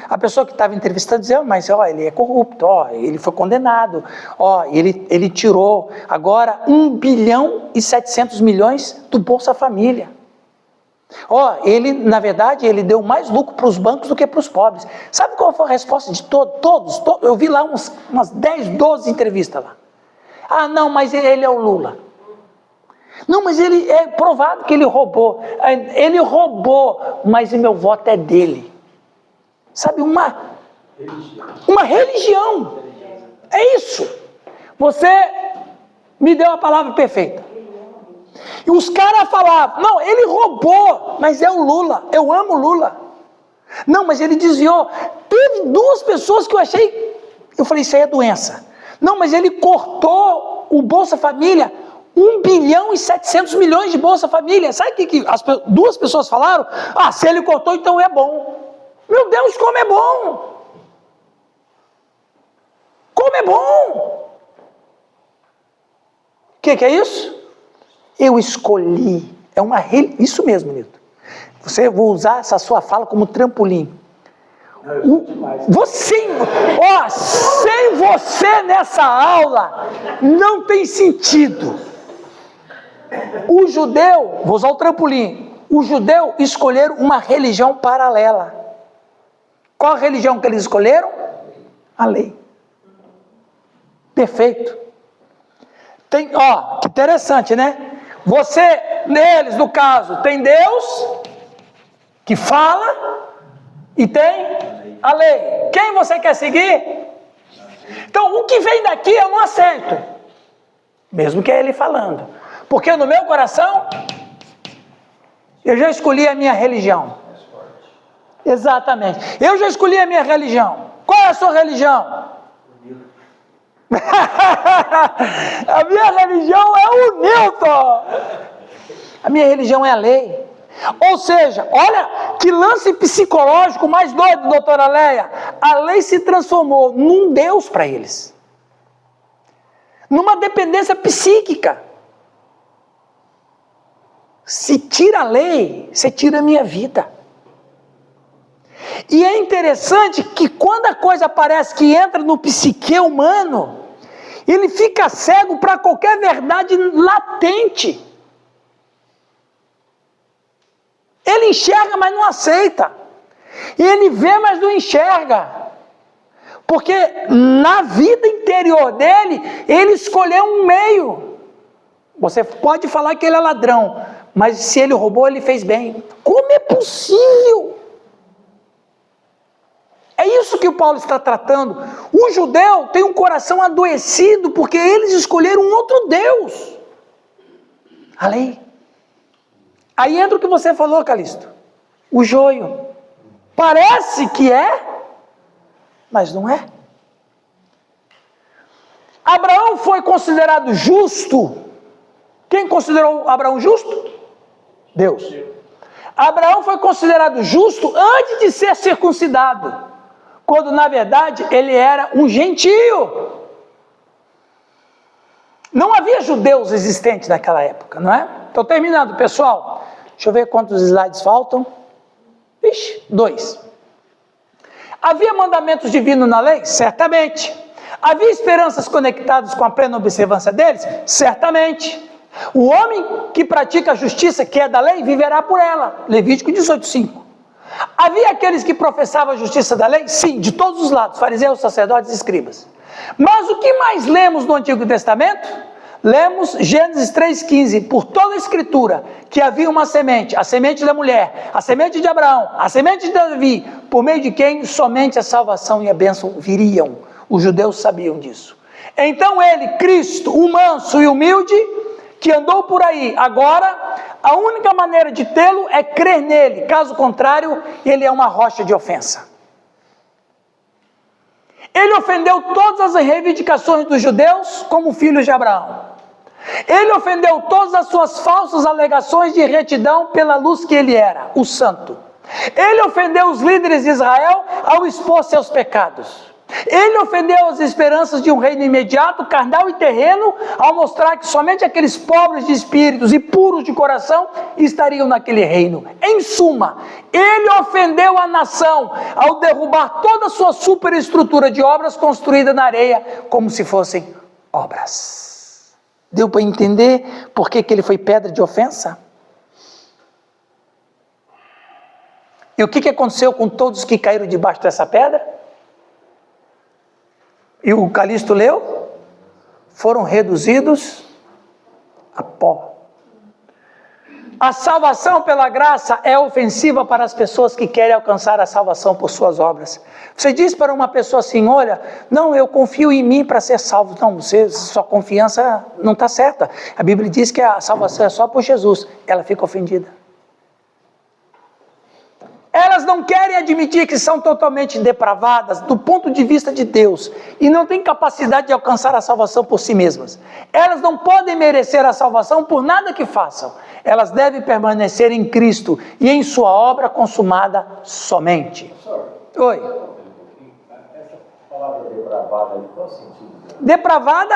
a pessoa que estava entrevistando dizia, mas ele é corrupto, ele foi condenado, ele tirou agora 1 bilhão e 700 milhões do Bolsa Família. Ele, na verdade, ele deu mais lucro para os bancos do que para os pobres. Sabe qual foi a resposta de todos? Eu vi lá umas 10, 12 entrevistas lá. Não, mas ele é o Lula. Não, mas ele é provado que ele roubou. Ele roubou, mas o meu voto é dele. Sabe, uma religião. É isso. Você me deu a palavra perfeita. E os caras falavam, não, ele roubou, mas é o Lula, eu amo o Lula. Não, mas ele desviou. Teve 2 pessoas que eu falei, isso aí é doença. Não, mas ele cortou o Bolsa Família, 1 bilhão e 700 milhões de Bolsa Família. Sabe o que as 2 pessoas falaram? Se ele cortou, então é bom. Meu Deus, como é bom! Como é bom! O que é isso? Eu escolhi, isso mesmo, Nilton. Vou usar essa sua fala como trampolim. Sem você nessa aula, não tem sentido. O judeu, vou usar o trampolim, o judeu escolheram uma religião paralela. Qual a religião que eles escolheram? A lei. Perfeito. Que interessante, né? Neles, no caso, tem Deus que fala e tem a lei. Quem você quer seguir? Então, o que vem daqui eu não aceito, mesmo que é ele falando, porque no meu coração eu já escolhi a minha religião. Exatamente, eu já escolhi a minha religião. Qual é a sua religião? A minha religião é o Nilton. A minha religião é a lei. Ou seja, olha que lance psicológico mais doido, doutora Leia. A lei se transformou num Deus para eles, numa dependência psíquica. Se tira a lei, você tira a minha vida. E é interessante que quando a coisa parece que entra no psique humano, ele fica cego para qualquer verdade latente. Ele enxerga, mas não aceita. Ele vê, mas não enxerga. Porque na vida interior dele, ele escolheu um meio. Você pode falar que ele é ladrão, mas se ele roubou, ele fez bem. Como é possível? É isso que o Paulo está tratando. O judeu tem um coração adoecido porque eles escolheram um outro Deus. A lei. Aí entra o que você falou, Calixto. O joio. Parece que é, mas não é. Abraão foi considerado justo. Quem considerou Abraão justo? Deus. Abraão foi considerado justo antes de ser circuncidado, quando na verdade ele era um gentio. Não havia judeus existentes naquela época, não é? Estou terminando, pessoal. Deixa eu ver quantos slides faltam. 2. Havia mandamentos divinos na lei? Certamente. Havia esperanças conectadas com a plena observância deles? Certamente. O homem que pratica a justiça, que é da lei, viverá por ela. Levítico 18:5. Havia aqueles que professavam a justiça da lei? Sim, de todos os lados, fariseus, sacerdotes e escribas. Mas o que mais lemos no Antigo Testamento? Lemos Gênesis 3,15, por toda a escritura, que havia uma semente, a semente da mulher, a semente de Abraão, a semente de Davi, por meio de quem somente a salvação e a bênção viriam. Os judeus sabiam disso. Então ele, Cristo, o manso e humilde, que andou por aí, agora a única maneira de tê-lo é crer nele, caso contrário, ele é uma rocha de ofensa. Ele ofendeu todas as reivindicações dos judeus como filhos de Abraão. Ele ofendeu todas as suas falsas alegações de retidão pela luz que ele era, o santo. Ele ofendeu os líderes de Israel ao expor seus pecados. Ele ofendeu as esperanças de um reino imediato, carnal e terreno, ao mostrar que somente aqueles pobres de espíritos e puros de coração estariam naquele reino. Em suma, ele ofendeu a nação ao derrubar toda a sua superestrutura de obras construída na areia, como se fossem obras. Deu para entender por que ele foi pedra de ofensa? E o que aconteceu com todos que caíram debaixo dessa pedra? E o Calixto leu? Foram reduzidos a pó. A salvação pela graça é ofensiva para as pessoas que querem alcançar a salvação por suas obras. Você diz para uma pessoa assim, olha, não, eu confio em mim para ser salvo. Não, sua confiança não está certa. A Bíblia diz que a salvação é só por Jesus. Ela fica ofendida. Elas não querem admitir que são totalmente depravadas do ponto de vista de Deus e não têm capacidade de alcançar a salvação por si mesmas. Elas não podem merecer a salvação por nada que façam. Elas devem permanecer em Cristo e em sua obra consumada somente. Oi. Essa palavra depravada, qual o sentido? Depravada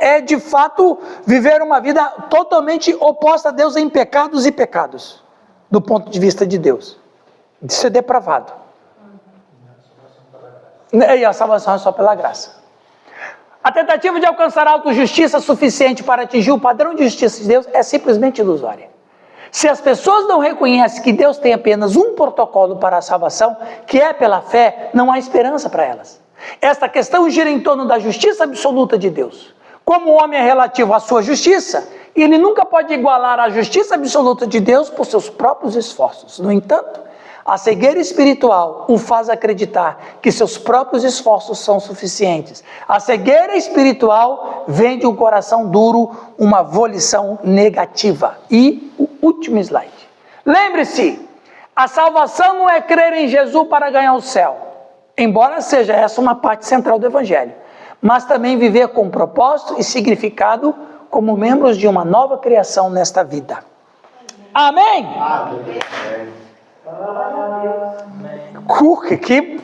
é de fato viver uma vida totalmente oposta a Deus em pecados e pecados, do ponto de vista de Deus. De ser depravado. E a salvação é só pela graça. A tentativa de alcançar a autojustiça suficiente para atingir o padrão de justiça de Deus é simplesmente ilusória. Se as pessoas não reconhecem que Deus tem apenas um protocolo para a salvação, que é pela fé, não há esperança para elas. Esta questão gira em torno da justiça absoluta de Deus. Como o homem é relativo à sua justiça, ele nunca pode igualar a justiça absoluta de Deus por seus próprios esforços. No entanto, a cegueira espiritual o faz acreditar que seus próprios esforços são suficientes. A cegueira espiritual vem de um coração duro, uma volição negativa. E o último slide. Lembre-se, a salvação não é crer em Jesus para ganhar o céu, embora seja essa uma parte central do Evangelho, mas também viver com propósito e significado como membros de uma nova criação nesta vida. Amém? Amém. Que